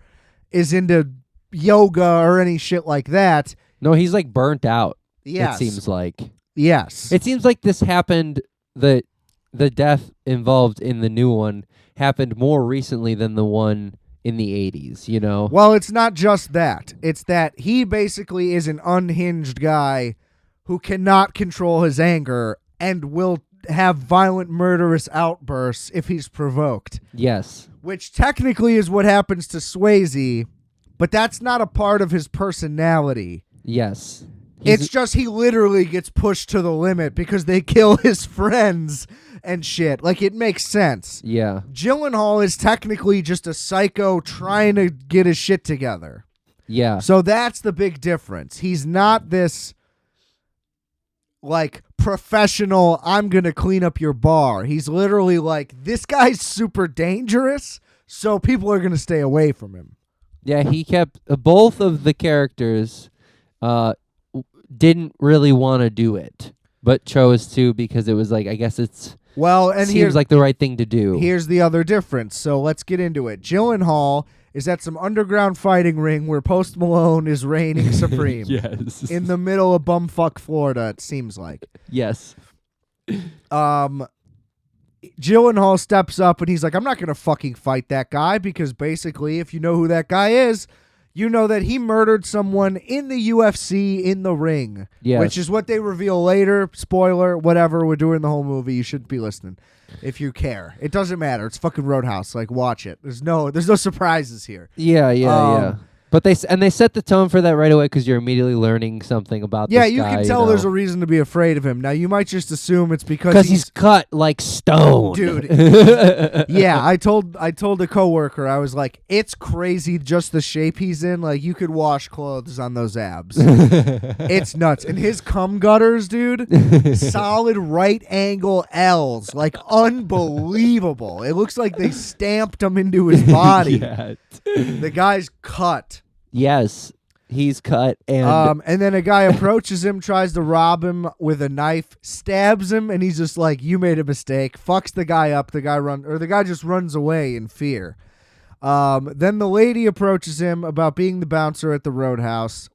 is into yoga or any shit like that. No, he's like burnt out. Yes. It seems like. Yes. It seems like this happened, the death involved in the new one happened more recently than the one in the 80s, you know? Well, it's not just that. It's that he basically is an unhinged guy who cannot control his anger and will have violent, murderous outbursts if he's provoked. Yes. Which technically is what happens to Swayze, but that's not a part of his personality. Yes. It's just he literally gets pushed to the limit because they kill his friends and shit. Like, it makes sense. Yeah. Gyllenhaal is technically just a psycho trying to get his shit together. Yeah. So that's the big difference. He's not this, like, professional, I'm going to clean up your bar. He's literally like, this guy's super dangerous, so people are going to stay away from him. Yeah, he kept both of the characters didn't really want to do it, but chose to because it was like, I guess it's seems like the right thing to do. Here's the other difference. So let's get into it. Gyllenhaal is at some underground fighting ring where Post Malone is reigning supreme. Yes. In the middle of bumfuck Florida, it seems like. Yes. Gyllenhaal steps up and he's like, I'm not going to fucking fight that guy because basically, if you know who that guy is, you know that he murdered someone in the UFC in the ring. Yes. Which is what they reveal later. Spoiler, whatever. We're doing the whole movie. You shouldn't be listening if you care. It doesn't matter. It's fucking Roadhouse. Like, watch it. There's no surprises here. Yeah. But they set the tone for that right away because you're immediately learning something about this guy. Yeah, you can tell there's a reason to be afraid of him. Now, you might just assume it's because he's cut like stone. Dude. Yeah, I told a coworker, I was like, it's crazy just the shape he's in. Like, you could wash clothes on those abs. It's nuts. And his cum gutters, dude, solid right angle L's. Like, unbelievable. It looks like they stamped him into his body. Yeah. The guy's cut. Yes, he's cut, and then a guy approaches him, tries to rob him with a knife, stabs him, and he's just like, "You made a mistake." Fucks the guy up. The guy just runs away in fear. Then the lady approaches him about being the bouncer at the Roadhouse,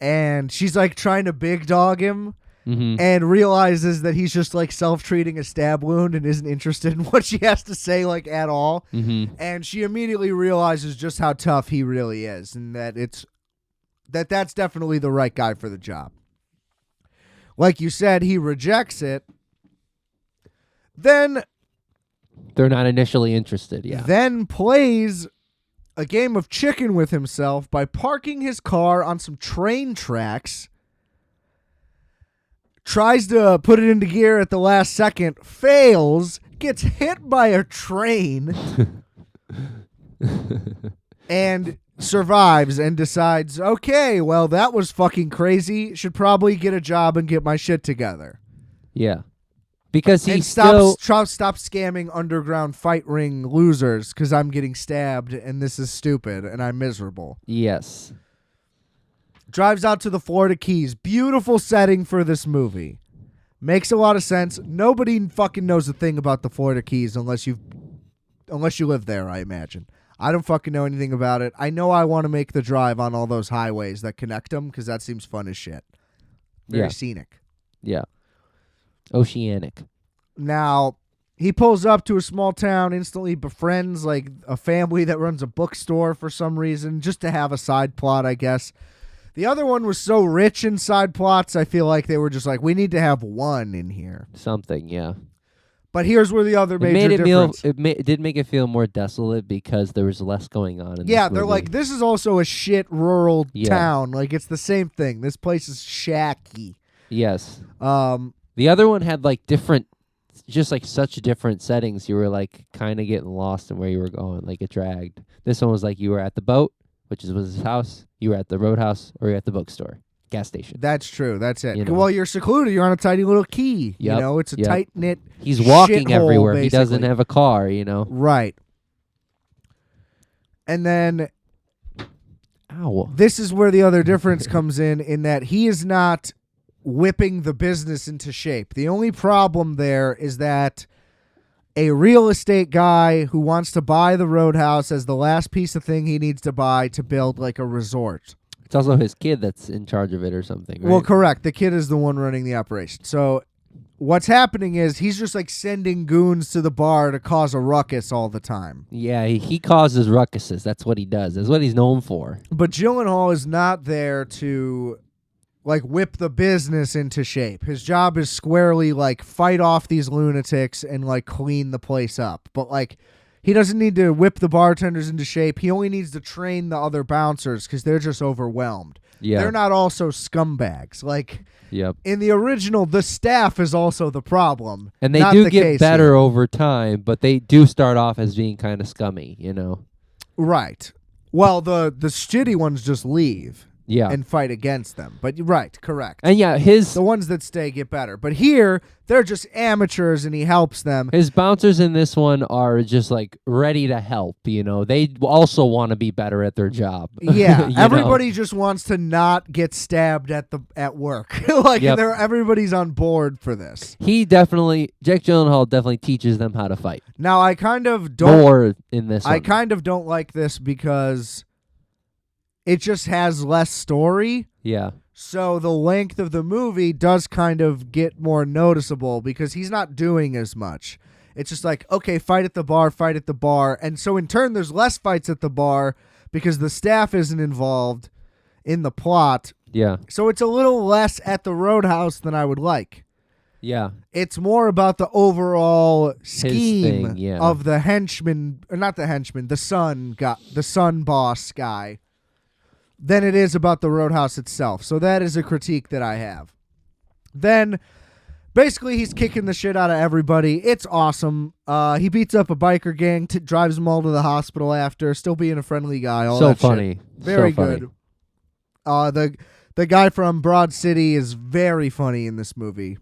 and she's like trying to big dog him. Mm-hmm. And realizes that he's just like self-treating a stab wound and isn't interested in what she has to say like at all. Mm-hmm. And she immediately realizes just how tough he really is and that that's definitely the right guy for the job. Like you said, he rejects it. Then they're not initially interested. Yeah. Then plays a game of chicken with himself by parking his car on some train tracks tries to put it into gear at the last second, fails, gets hit by a train, and survives and decides, okay, well, that was fucking crazy. Should probably get a job and get my shit together. Yeah. Because he and still... stop scamming underground fight ring losers because I'm getting stabbed and this is stupid and I'm miserable. Yes. Drives out to the Florida Keys. Beautiful setting for this movie. Makes a lot of sense. Nobody fucking knows a thing about the Florida Keys unless you live there, I imagine. I don't fucking know anything about it. I know I want to make the drive on all those highways that connect them because that seems fun as shit. Very scenic. Yeah. Oceanic. Now, he pulls up to a small town, instantly befriends like a family that runs a bookstore for some reason, just to have a side plot, I guess. The other one was so rich in side plots, I feel like they were just like, we need to have one in here. Something, yeah. But here's where the other major difference. It did make it feel more desolate because there was less going on in this they're movie. like, this is also a shit rural town. Like, it's the same thing. This place is shacky. Yes. The other one had like different, just like such different settings. You were like kind of getting lost in where you were going. Like it dragged. This one was like you were at the boat, which was his house. You were at the roadhouse, or you're at the bookstore, gas station. That's true. That's it. You know. Well, you're secluded. You're on a tiny little key. Yep. You know, it's a tight knit. He's walking shithole, everywhere. basically. He doesn't have a car. You know. Right. And then, this is where the other difference comes in that he is not whipping the business into shape. The only problem there is that a real estate guy who wants to buy the roadhouse as the last piece of thing he needs to buy to build like a resort. It's also his kid that's in charge of it or something, right? Well, correct. The kid is the one running the operation. So what's happening is he's just like sending goons to the bar to cause a ruckus all the time. Yeah, he causes ruckuses. That's what he does. That's what he's known for. But Gyllenhaal is not there to like whip the business into shape. His job is squarely like fight off these lunatics and like clean the place up. But like he doesn't need to whip the bartenders into shape. He only needs to train the other bouncers because they're just overwhelmed. Yeah. They're not also scumbags. Like Yep. in the original, the staff is also the problem. And they not do the get case better here. over time, but they do start off as being kind of scummy, you know? Right. Well, the shitty ones just leave. Yeah. And fight against them. But right, correct. And yeah, the ones that stay get better. But here, they're just amateurs and he helps them. His bouncers in this one are just like ready to help, you know. They also want to be better at their job. Yeah, everybody know? just wants to not get stabbed at work. Like everybody's on board for this. Jake Gyllenhaal definitely teaches them how to fight. Now, I kind of don't more in this one. I kind of don't like this because it just has less story. Yeah. So the length of the movie does kind of get more noticeable because he's not doing as much. It's just like, okay, fight at the bar. And so in turn, there's less fights at the bar because the staff isn't involved in the plot. Yeah. So it's a little less at the roadhouse than I would like. Yeah. It's more about the overall scheme thing, of the henchman, or not the henchman, the son boss guy, than it is about the roadhouse itself. So that is a critique that I have. Then, basically, he's kicking the shit out of everybody. It's awesome. He beats up a biker gang, drives them all to the hospital after, still being a friendly guy. All so that funny. Shit. Very so funny. good. The guy from Broad City is very funny in this movie.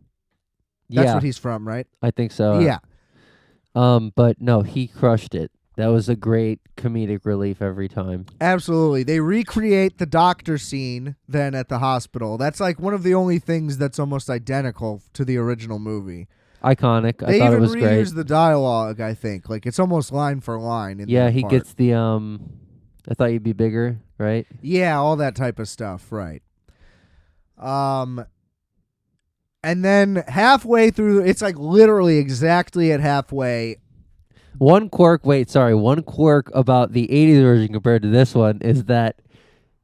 That's what he's from, right? I think so. Yeah. But no, he crushed it. That was a great comedic relief every time. Absolutely. They recreate the doctor scene then at the hospital. That's like one of the only things that's almost identical to the original movie. Iconic. They I thought even it was great. reuse the dialogue, I think. Like it's almost line for line. He gets the I thought you'd be bigger, right? Yeah, all that type of stuff, right. And then halfway through, it's like literally exactly at halfway. One quirk about the 80s version compared to this one is that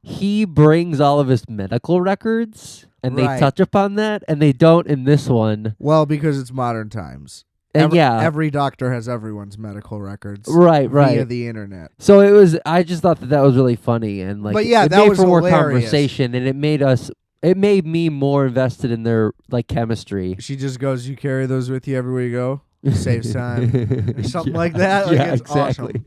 he brings all of his medical records, and they touch upon that, and they don't in this one. Well, because it's modern times. And every doctor has everyone's medical records, right, via the internet. So I just thought that was really funny, and like, but yeah, it that made was for more hilarious. conversation, and it made us it made me more invested in their like chemistry. She just goes, "You carry those with you everywhere you go. Saves time." Or something like that. Like, Yeah, it's exactly.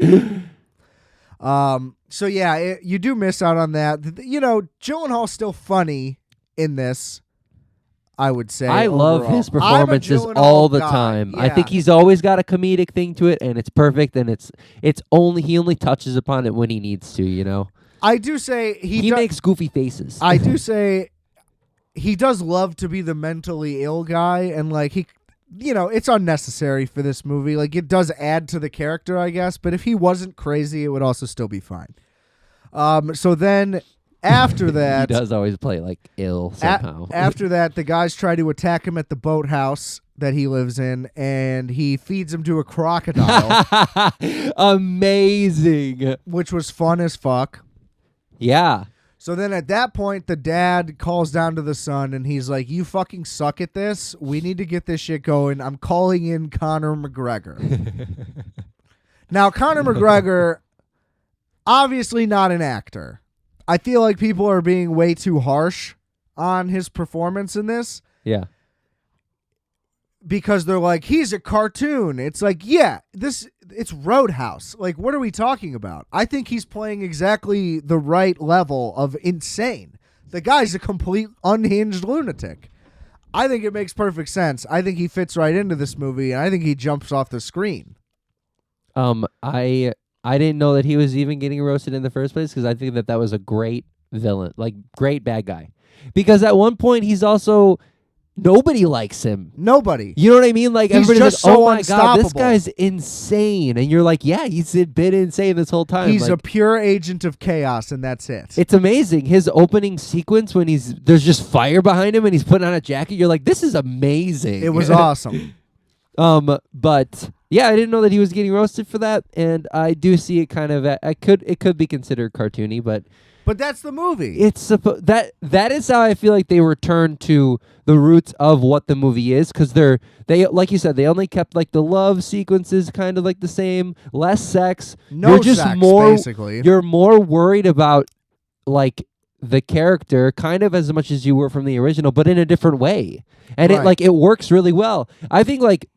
awesome. So yeah, you do miss out on that. Gyllenhaal's still funny in this, I would say. I love overall. his I'm a performances Gyllenhaal all the guy. time. I Yeah. think he's always got a comedic thing to it, and it's perfect. And he only touches upon it when he needs to. You know, I do say he makes goofy faces. I do say he does love to be the mentally ill guy, and like it's unnecessary for this movie. Like, it does add to the character, I guess, but if he wasn't crazy, it would also still be fine. So then after that, he does always play like ill somehow. After that, the guys try to attack him at the boathouse that he lives in, and he feeds him to a crocodile, Amazing. which was fun as fuck. Yeah. So then at that point, the dad calls down to the son, and he's like, "You fucking suck at this. We need to get this shit going. I'm calling in Conor McGregor." Now, Conor McGregor, obviously not an actor. I feel like people are being way too harsh on his performance in this. Yeah. Because they're like, he's a cartoon. It's like, yeah, it's Roadhouse. Like, what are we talking about? I think he's playing exactly the right level of insane. The guy's a complete unhinged lunatic. I think it makes perfect sense. I think he fits right into this movie, and I think he jumps off the screen. I didn't know that he was even getting roasted in the first place, because I think that was a great villain, like great bad guy. Because at one point he's also nobody likes him. Nobody. You know what I mean? Like, He's everybody's just like, so "Oh my god, this unstoppable. guy's insane," and you're like, "Yeah, he's been insane this whole time." He's like, a pure agent of chaos, and that's it. It's amazing. His opening sequence when there's just fire behind him and he's putting on a jacket. You're like, "This is amazing." It was awesome. But yeah, I didn't know that he was getting roasted for that, and I do see it kind of. It could be considered cartoony, but that's the movie. it's that is how I feel like they return to the roots of what the movie is, because they like you said, they only kept like the love sequences kind of like the same, less sex. No You're just sex, more basically. You're more worried about like the character kind of as much as you were from the original, but in a different way, and Right. it works really well. I think like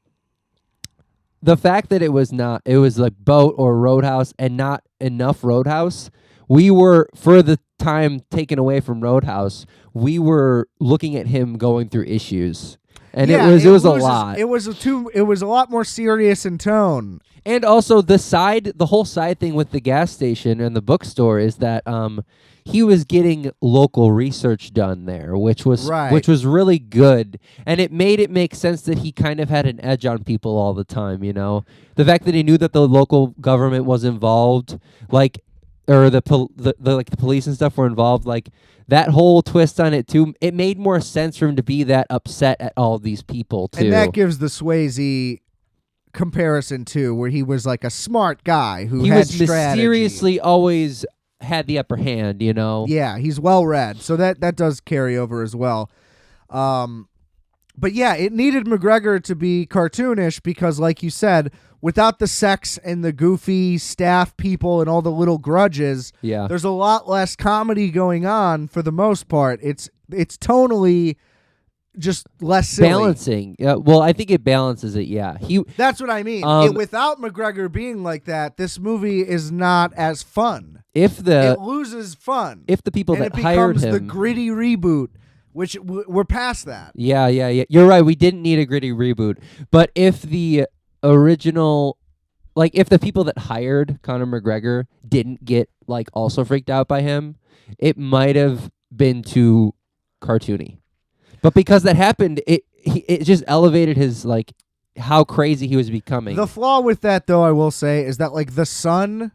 the fact that it was like Boat or Roadhouse and not enough Roadhouse. We were, for the time taken away from Roadhouse, we were looking at him going through issues, and Yeah, it was a lot. It was a lot more serious in tone. And also the whole side thing with the gas station and the bookstore is that he was getting local research done there, which was really good, and it made it make sense that he kind of had an edge on people all the time. You know, the fact that he knew that the local government was involved, like. Or the police and stuff were involved, like that whole twist on it too. It made more sense for him to be that upset at all these people too. And that gives the Swayze comparison too, where he was like a smart guy who had was strategy. mysteriously always had the upper hand, you know. Yeah, he's well read, so that does carry over as well. But yeah, it needed McGregor to be cartoonish because, like you said, without the sex and the goofy staff people and all the little grudges, Yeah. there's a lot less comedy going on for the most part. It's tonally just less silly. Balancing. Yeah, well, I think it balances it, yeah. That's what I mean. Without McGregor being like that, this movie is not as fun. It loses fun. If the people and that it hired becomes him, the gritty reboot, which we're past that. Yeah. You're right. We didn't need a gritty reboot. But if the original, like, if the people that hired Conor McGregor didn't get, like, also freaked out by him, it might have been too cartoony. But because that happened, it just elevated his, like, how crazy he was becoming. The flaw with that, though, I will say, is that, like, the son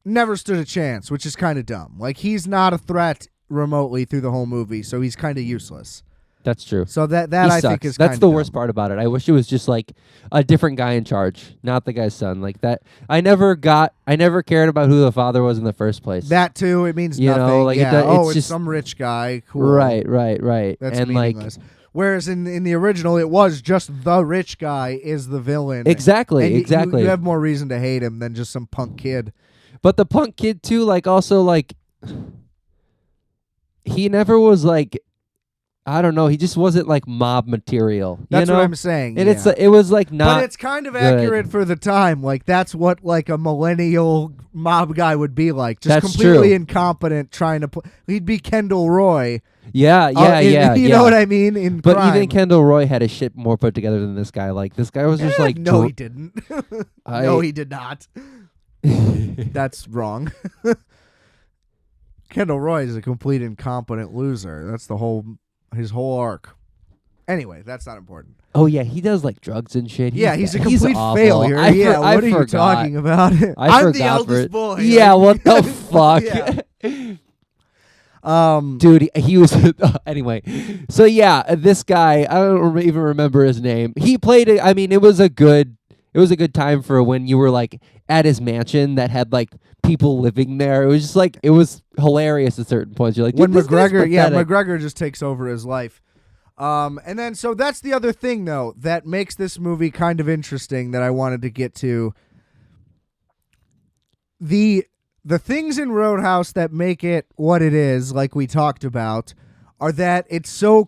never stood a chance, which is kind of dumb. Like, he's not a threat remotely through the whole movie, so he's kind of useless. That's true. So that He I sucks. think is That's kinda the dumb. worst part about it. I wish it was just like a different guy in charge, not the guy's son. Like that, I never cared about who the father was in the first place. That too, it means You know, nothing. like, yeah. it's it's just some rich guy. Cool. Right. That's and meaningless. Whereas in the original, it was just the rich guy is the villain. Exactly. You have more reason to hate him than just some punk kid. But the punk kid too, like also like he never was like, I don't know, he just wasn't like mob material. That's you know? what I'm saying. And yeah. it was like not. But it's kind of accurate for the time. Like that's what like a millennial mob guy would be like. Just That's completely true. incompetent trying to he'd be Kendall Roy. Yeah. You know what I mean? In But crime. even Kendall Roy had his shit more put together than this guy. Like this guy was just like no, he didn't. No, he did not. did. That's wrong. Kendall Roy is a complete incompetent loser. That's his whole arc. Anyway, that's not important. Oh yeah, he does like drugs and shit. He's a complete awful. failure. I what are you forgot. talking about? I I'm forgot the for eldest it. boy. Yeah, like- what the fuck? Dude, he was anyway. So yeah, this guy, I don't even remember his name. He played it. I mean, it was a good time for when you were like at his mansion that had like people living there. It was just like it was hilarious at certain points. You're like, when dude, McGregor, McGregor just takes over his life. And then so that's the other thing though that makes this movie kind of interesting that I wanted to get to. The things in Roadhouse that make it what it is, like we talked about, are that it's so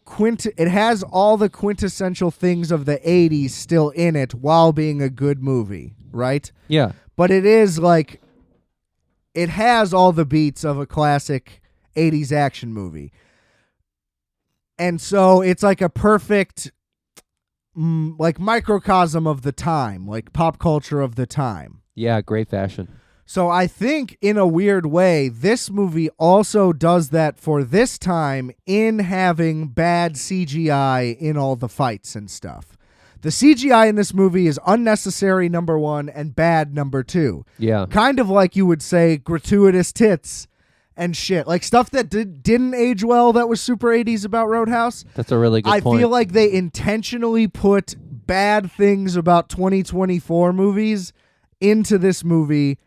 it has all the quintessential things of the 80s still in it while being a good movie, right? Yeah. But it is like it has all the beats of a classic 80s action movie. And so it's like a perfect like microcosm of the time, like pop culture of the time. Yeah, great fashion. So I think in a weird way, this movie also does that for this time in having bad CGI in all the fights and stuff. The CGI in this movie is unnecessary, number one, and bad, number two. Yeah. Kind of like you would say gratuitous tits and shit. Like stuff that didn't age well that was super 80s about Roadhouse. That's a really good point. I feel like they intentionally put bad things about 2024 movies into this movie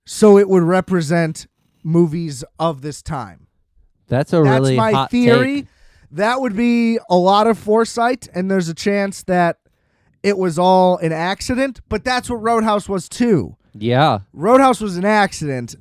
so it would represent movies of this time. That's really my hot theory. take. That would be a lot of foresight, and there's a chance that it was all an accident, but that's what Roadhouse was too. Yeah. Roadhouse was an accident.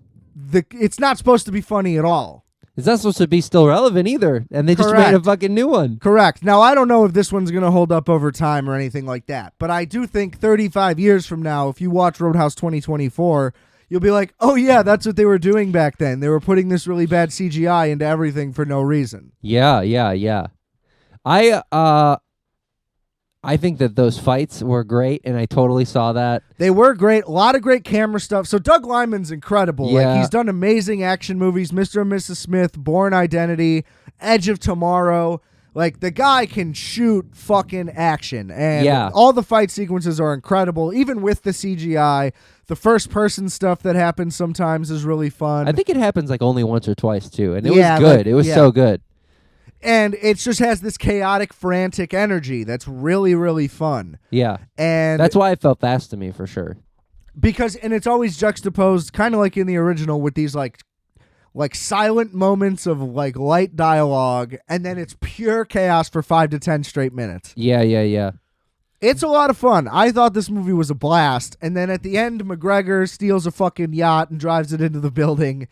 It's not supposed to be funny at all. It's not supposed to be still relevant either, and they just made Correct. a fucking new one. Correct. Now, I don't know if this one's going to hold up over time or anything like that, but I do think 35 years from now, if you watch Roadhouse 2024, you'll be like, oh yeah, that's what they were doing back then. They were putting this really bad CGI into everything for no reason. Yeah. I think that those fights were great, and I totally saw that. They were great. A lot of great camera stuff. So Doug Liman's incredible. Yeah. Like he's done amazing action movies, Mr. and Mrs. Smith, Born Identity, Edge of Tomorrow. Like the guy can shoot fucking action. And all the fight sequences are incredible, even with the CGI. The first person stuff that happens sometimes is really fun. I think it happens like only once or twice too, and it was good. It was so good. And it just has this chaotic, frantic energy that's really, really fun. Yeah. And that's why it felt fast to me for sure. And it's always juxtaposed, kind of like in the original, with these like silent moments of like light dialogue, and then it's pure chaos for 5 to 10 straight minutes. Yeah. It's a lot of fun. I thought this movie was a blast. And then at the end, McGregor steals a fucking yacht and drives it into the building,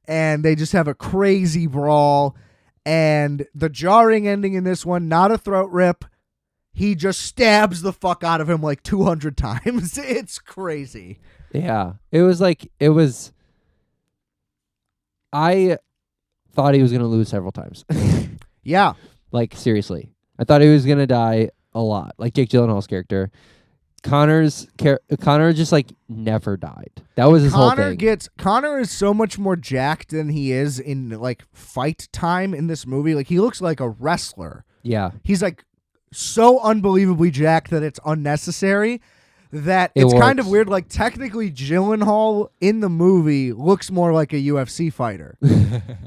and they just have a crazy brawl. And the jarring ending in this one, not a throat rip. He just stabs the fuck out of him like 200 times. It's crazy. Yeah. I thought he was going to lose several times. Yeah. Like, seriously. I thought he was going to die a lot. Like Jake Gyllenhaal's character. Connor just like never died. That was his whole thing. Connor is so much more jacked than he is in like fight time in this movie. Like he looks like a wrestler. Yeah. He's like so unbelievably jacked that it's unnecessary. That it's kind of weird. Like technically Gyllenhaal in the movie looks more like a UFC fighter.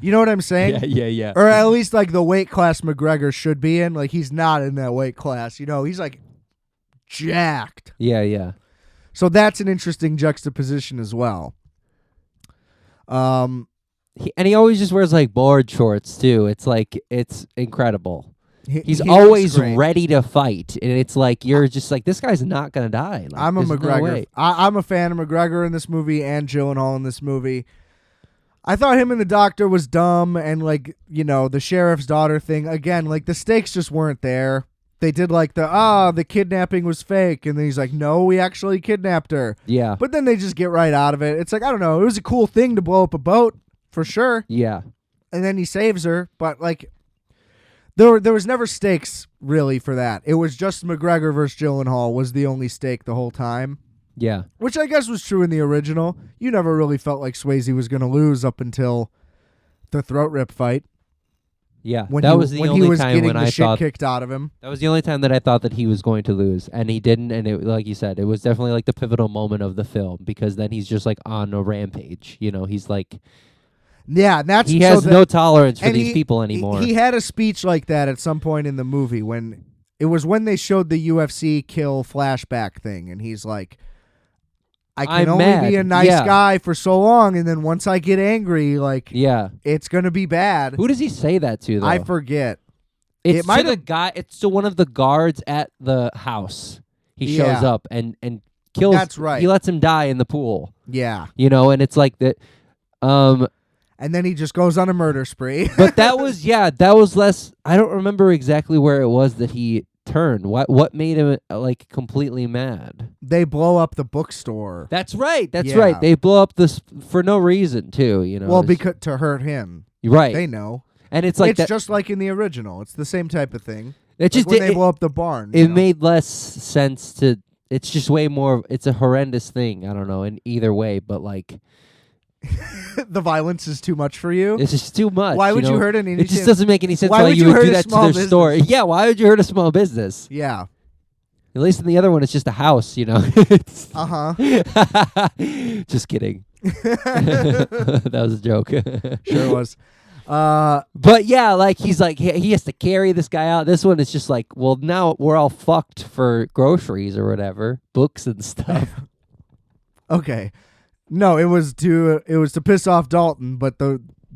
You know what I'm saying? Yeah. Or at least like the weight class McGregor should be in. Like he's not in that weight class. You know, he's like jacked. Yeah. So that's an interesting juxtaposition as well. He always just wears like board shorts too. It's like it's incredible. He's he always ready to fight, and it's like you're just like this guy's not gonna die. Like, I'm a there's no McGregor. way. I'm a fan of McGregor in this movie and Gyllenhaal in this movie. I thought him and the doctor was dumb, and like, the sheriff's daughter thing again, like the stakes just weren't there. They did like the kidnapping was fake, and then he's like, no, we actually kidnapped her. Yeah. But then they just get right out of it. It's like, I don't know, it was a cool thing to blow up a boat for sure. Yeah. And then he saves her, but like there was never stakes really for that. It was just McGregor versus Gyllenhaal was the only stake the whole time. Yeah. Which I guess was true in the original. You never really felt like Swayze was going to lose up until the throat rip fight. Yeah. When that was the when only he was time getting when the I shit thought kicked out of him. that was the only time that I thought that he was going to lose, and he didn't. And it, like you said, it was definitely like the pivotal moment of the film, because then he's just like on a rampage. He's like, yeah, and that's he has no tolerance for these people anymore. He had a speech like that at some point in the movie when they showed the UFC kill flashback thing, and he's like, I can only be a nice guy for so long, and then once I get angry, like, it's gonna be bad. Who does he say that to, though? I forget. It's to the guy. It's to one of the guards at the house. He shows up and kills. That's right. He lets him die in the pool. Yeah. And it's like that. And then he just goes on a murder spree. But that was less. I don't remember exactly where it was that he turned. What made him like completely mad? They blow up the bookstore. That's right. That's right. They blow up this for no reason too. Well, because to hurt him. Right. They know. And it's like just like in the original. It's the same type of thing. It just when they blow up the barn. It made less sense to. It's just way more. It's a horrendous thing. I don't know in either way, but like. The violence is too much for you. It's just too much. Why would you hurt an innocent? It just doesn't make any sense why you would do that to their store. Yeah, why would you hurt a small business? Yeah. At least in the other one, it's just a house, Uh-huh. Just kidding. That was a joke. Sure was. But yeah, like he has to carry this guy out. This one is just like, well, now we're all fucked for groceries or whatever, books and stuff. Okay. No, it was to piss off Dalton, but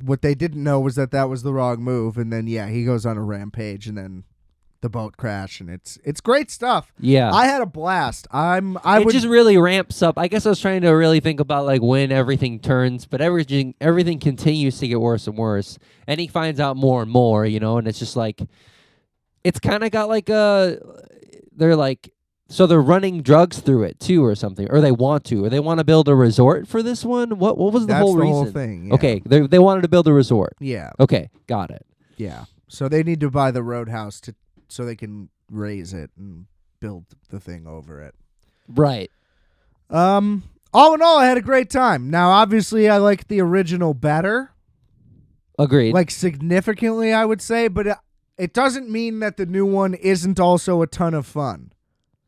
what they didn't know was that was the wrong move, and then he goes on a rampage, and then the boat crash, and it's great stuff. Yeah, I had a blast. It just really ramps up. I guess I was trying to really think about like when everything turns, but everything continues to get worse and worse, and he finds out more and more, and it's just like it's kind of got like they're like. So they're running drugs through it too, or something, or they want to build a resort for this one. What was the whole reason? Whole thing. Yeah. Okay, they wanted to build a resort. Yeah. Okay, got it. Yeah. So they need to buy the roadhouse so they can raise it and build the thing over it. Right. All in all, I had a great time. Now, obviously, I like the original better. Agreed. Like significantly, I would say, but it doesn't mean that the new one isn't also a ton of fun.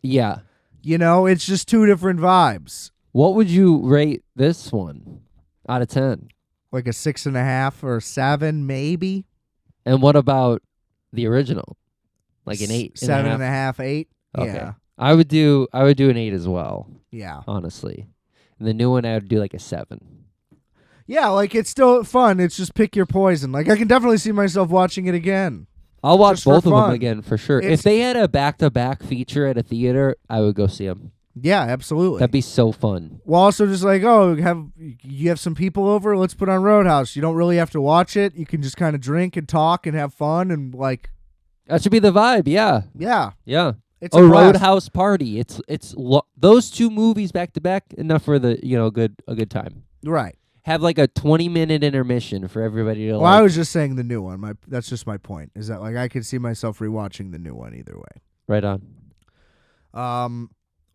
Yeah. It's just two different vibes. What would you rate this one out of 10? Like a 6.5 or 7, maybe. And what about the original? Like an 8? 7.5, 8. Okay. Yeah. I would do an 8 as well. Yeah. Honestly. And the new one I would do like a 7. Yeah, like it's still fun. It's just pick your poison. Like I can definitely see myself watching it again. I'll watch both of them again for sure. If they had a back-to-back feature at a theater, I would go see them. Yeah, absolutely. That'd be so fun. Well, also just like, you have some people over, let's put on Roadhouse. You don't really have to watch it. You can just kind of drink and talk and have fun and like. That should be the vibe. Yeah. Yeah. Yeah. It's a Roadhouse party. It's those two movies back to back enough for the a good time. Right. Have like a 20-minute intermission for everybody to. Well, I was just saying the new one. That's just my point. Is that like I could see myself rewatching the new one either way. Right on.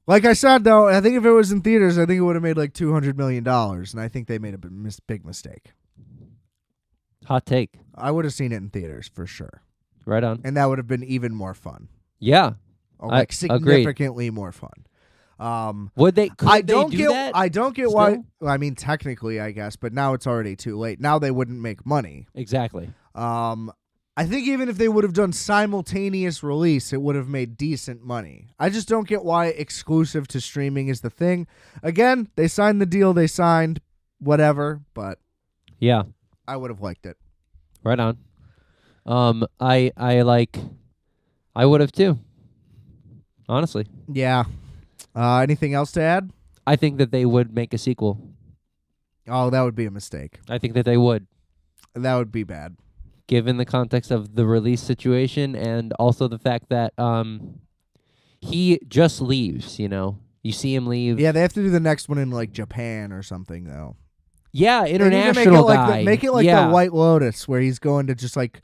Like I said though, I think if it was in theaters, I think it would have made like $200 million, and I think they made a big mistake. Hot take. I would have seen it in theaters for sure. Right on. And that would have been even more fun. Yeah. Or like significantly more fun. Would they? I don't get that. I don't get why. Well, I mean, technically, I guess, but now it's already too late. Now they wouldn't make money. Exactly. I think even if they would have done simultaneous release, it would have made decent money. I just don't get why exclusive to streaming is the thing. Again, they signed the deal they signed, whatever. But yeah, I would have liked it. Right on. I would have too. Honestly. Yeah. Anything else to add? I think that they would make a sequel. Oh, that would be a mistake. I think that they would, That would be bad. given the context of the release situation and also the fact that he just leaves, you know. You see him leave. Yeah, they have to do the next one in like Japan or something though. Yeah, They need to international guy. Make it like yeah. the White Lotus, where he's going to just like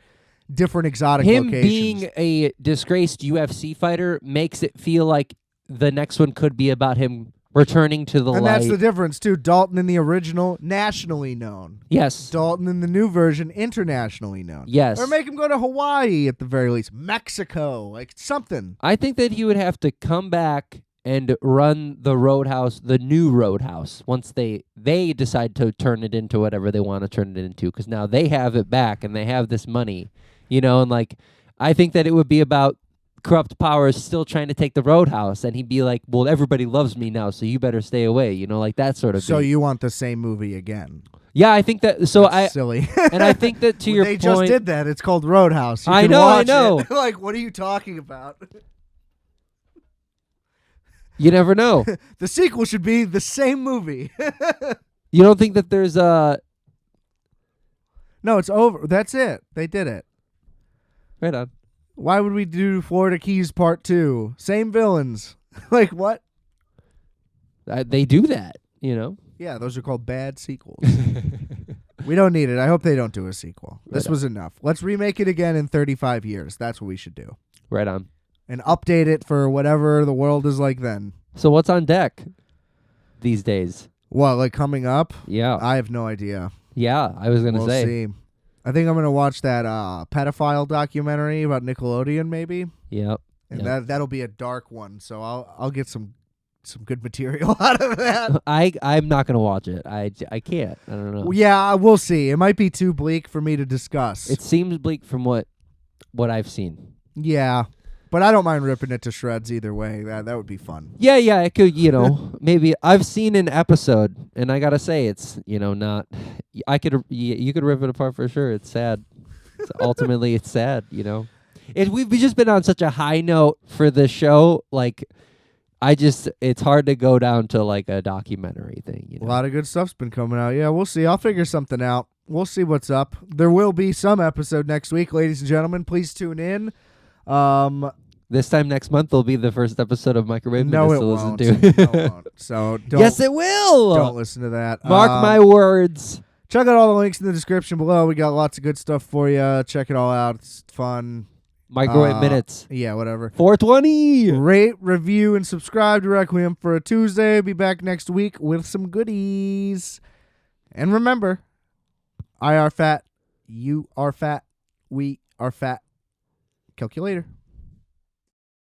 different exotic Him locations. being a disgraced UFC fighter makes it feel like the next one could be about him returning to the and light. that's the difference too. Dalton in the original, nationally known. Yes. Dalton in the new version, internationally known. Yes. Or make him go to Hawaii at the very least, Mexico, like something. I think that he would have to come back and run the Roadhouse, the new Roadhouse, once they decide to turn it into whatever they want to turn it into, because now they have it back and they have this money, you know, and like I think that it would be about corrupt powers still trying to take the Roadhouse, and he'd be like, well, everybody loves me now, so you better stay away, you know, like that sort of So beat. you want the same movie again? Yeah, I think that. So That's silly. and I think that to your they point, just did that. It's called Roadhouse. You I can know, I watch know. it. Like, what are you talking about? you never know. The sequel should be the same movie. You don't think that there's a No, it's over. That's it. They did it. right on? Why would we do Florida Keys Part 2? Same villains. Like, what? They do that, you know. Yeah, those are called bad sequels. We don't need it. I hope they don't do a sequel. This Right was enough. Let's remake it again in 35 years. That's what we should do. Right on. And update it for whatever the world is like then. So what's on deck these days? What, like coming up? Yeah, I have no idea. yeah. I was gonna We'll say, see. I think I'm going to watch that pedophile documentary about Nickelodeon, maybe. yep. And Yep. that'll be a dark one, so I'll get some good material out of that. I'm not gonna watch it. I can't. I don't know. Well, yeah, we'll see. It might be too bleak for me to discuss. It seems bleak from what I've seen. Yeah, but I don't mind ripping it to shreds either way. That would be fun. Yeah, yeah. It could, you know, maybe I've seen an episode, and I gotta say, it's not. I could you could rip it apart for sure. It's sad. Ultimately, it's sad. You know, we've just been on such a high note for the show. Like, it's hard to go down to like a documentary thing. You know? A lot of good stuff's been coming out. Yeah, we'll see. I'll figure something out. We'll see what's up. There will be some episode next week, ladies and gentlemen. Please tune in. This time next month will be the first episode of Microwave No, Minutes it to won't. listen to. No, it won't. So don't, Yes, it will. don't listen to that. Mark my words. Check out all the links in the description below. We got lots of good stuff for you. Check it all out. It's fun. Microwave Minutes. Yeah, whatever. 420. Rate, review, and subscribe to Requiem for a Tuesday. Be back next week with some goodies. And remember, I are fat. You are fat. We are fat. Calculator.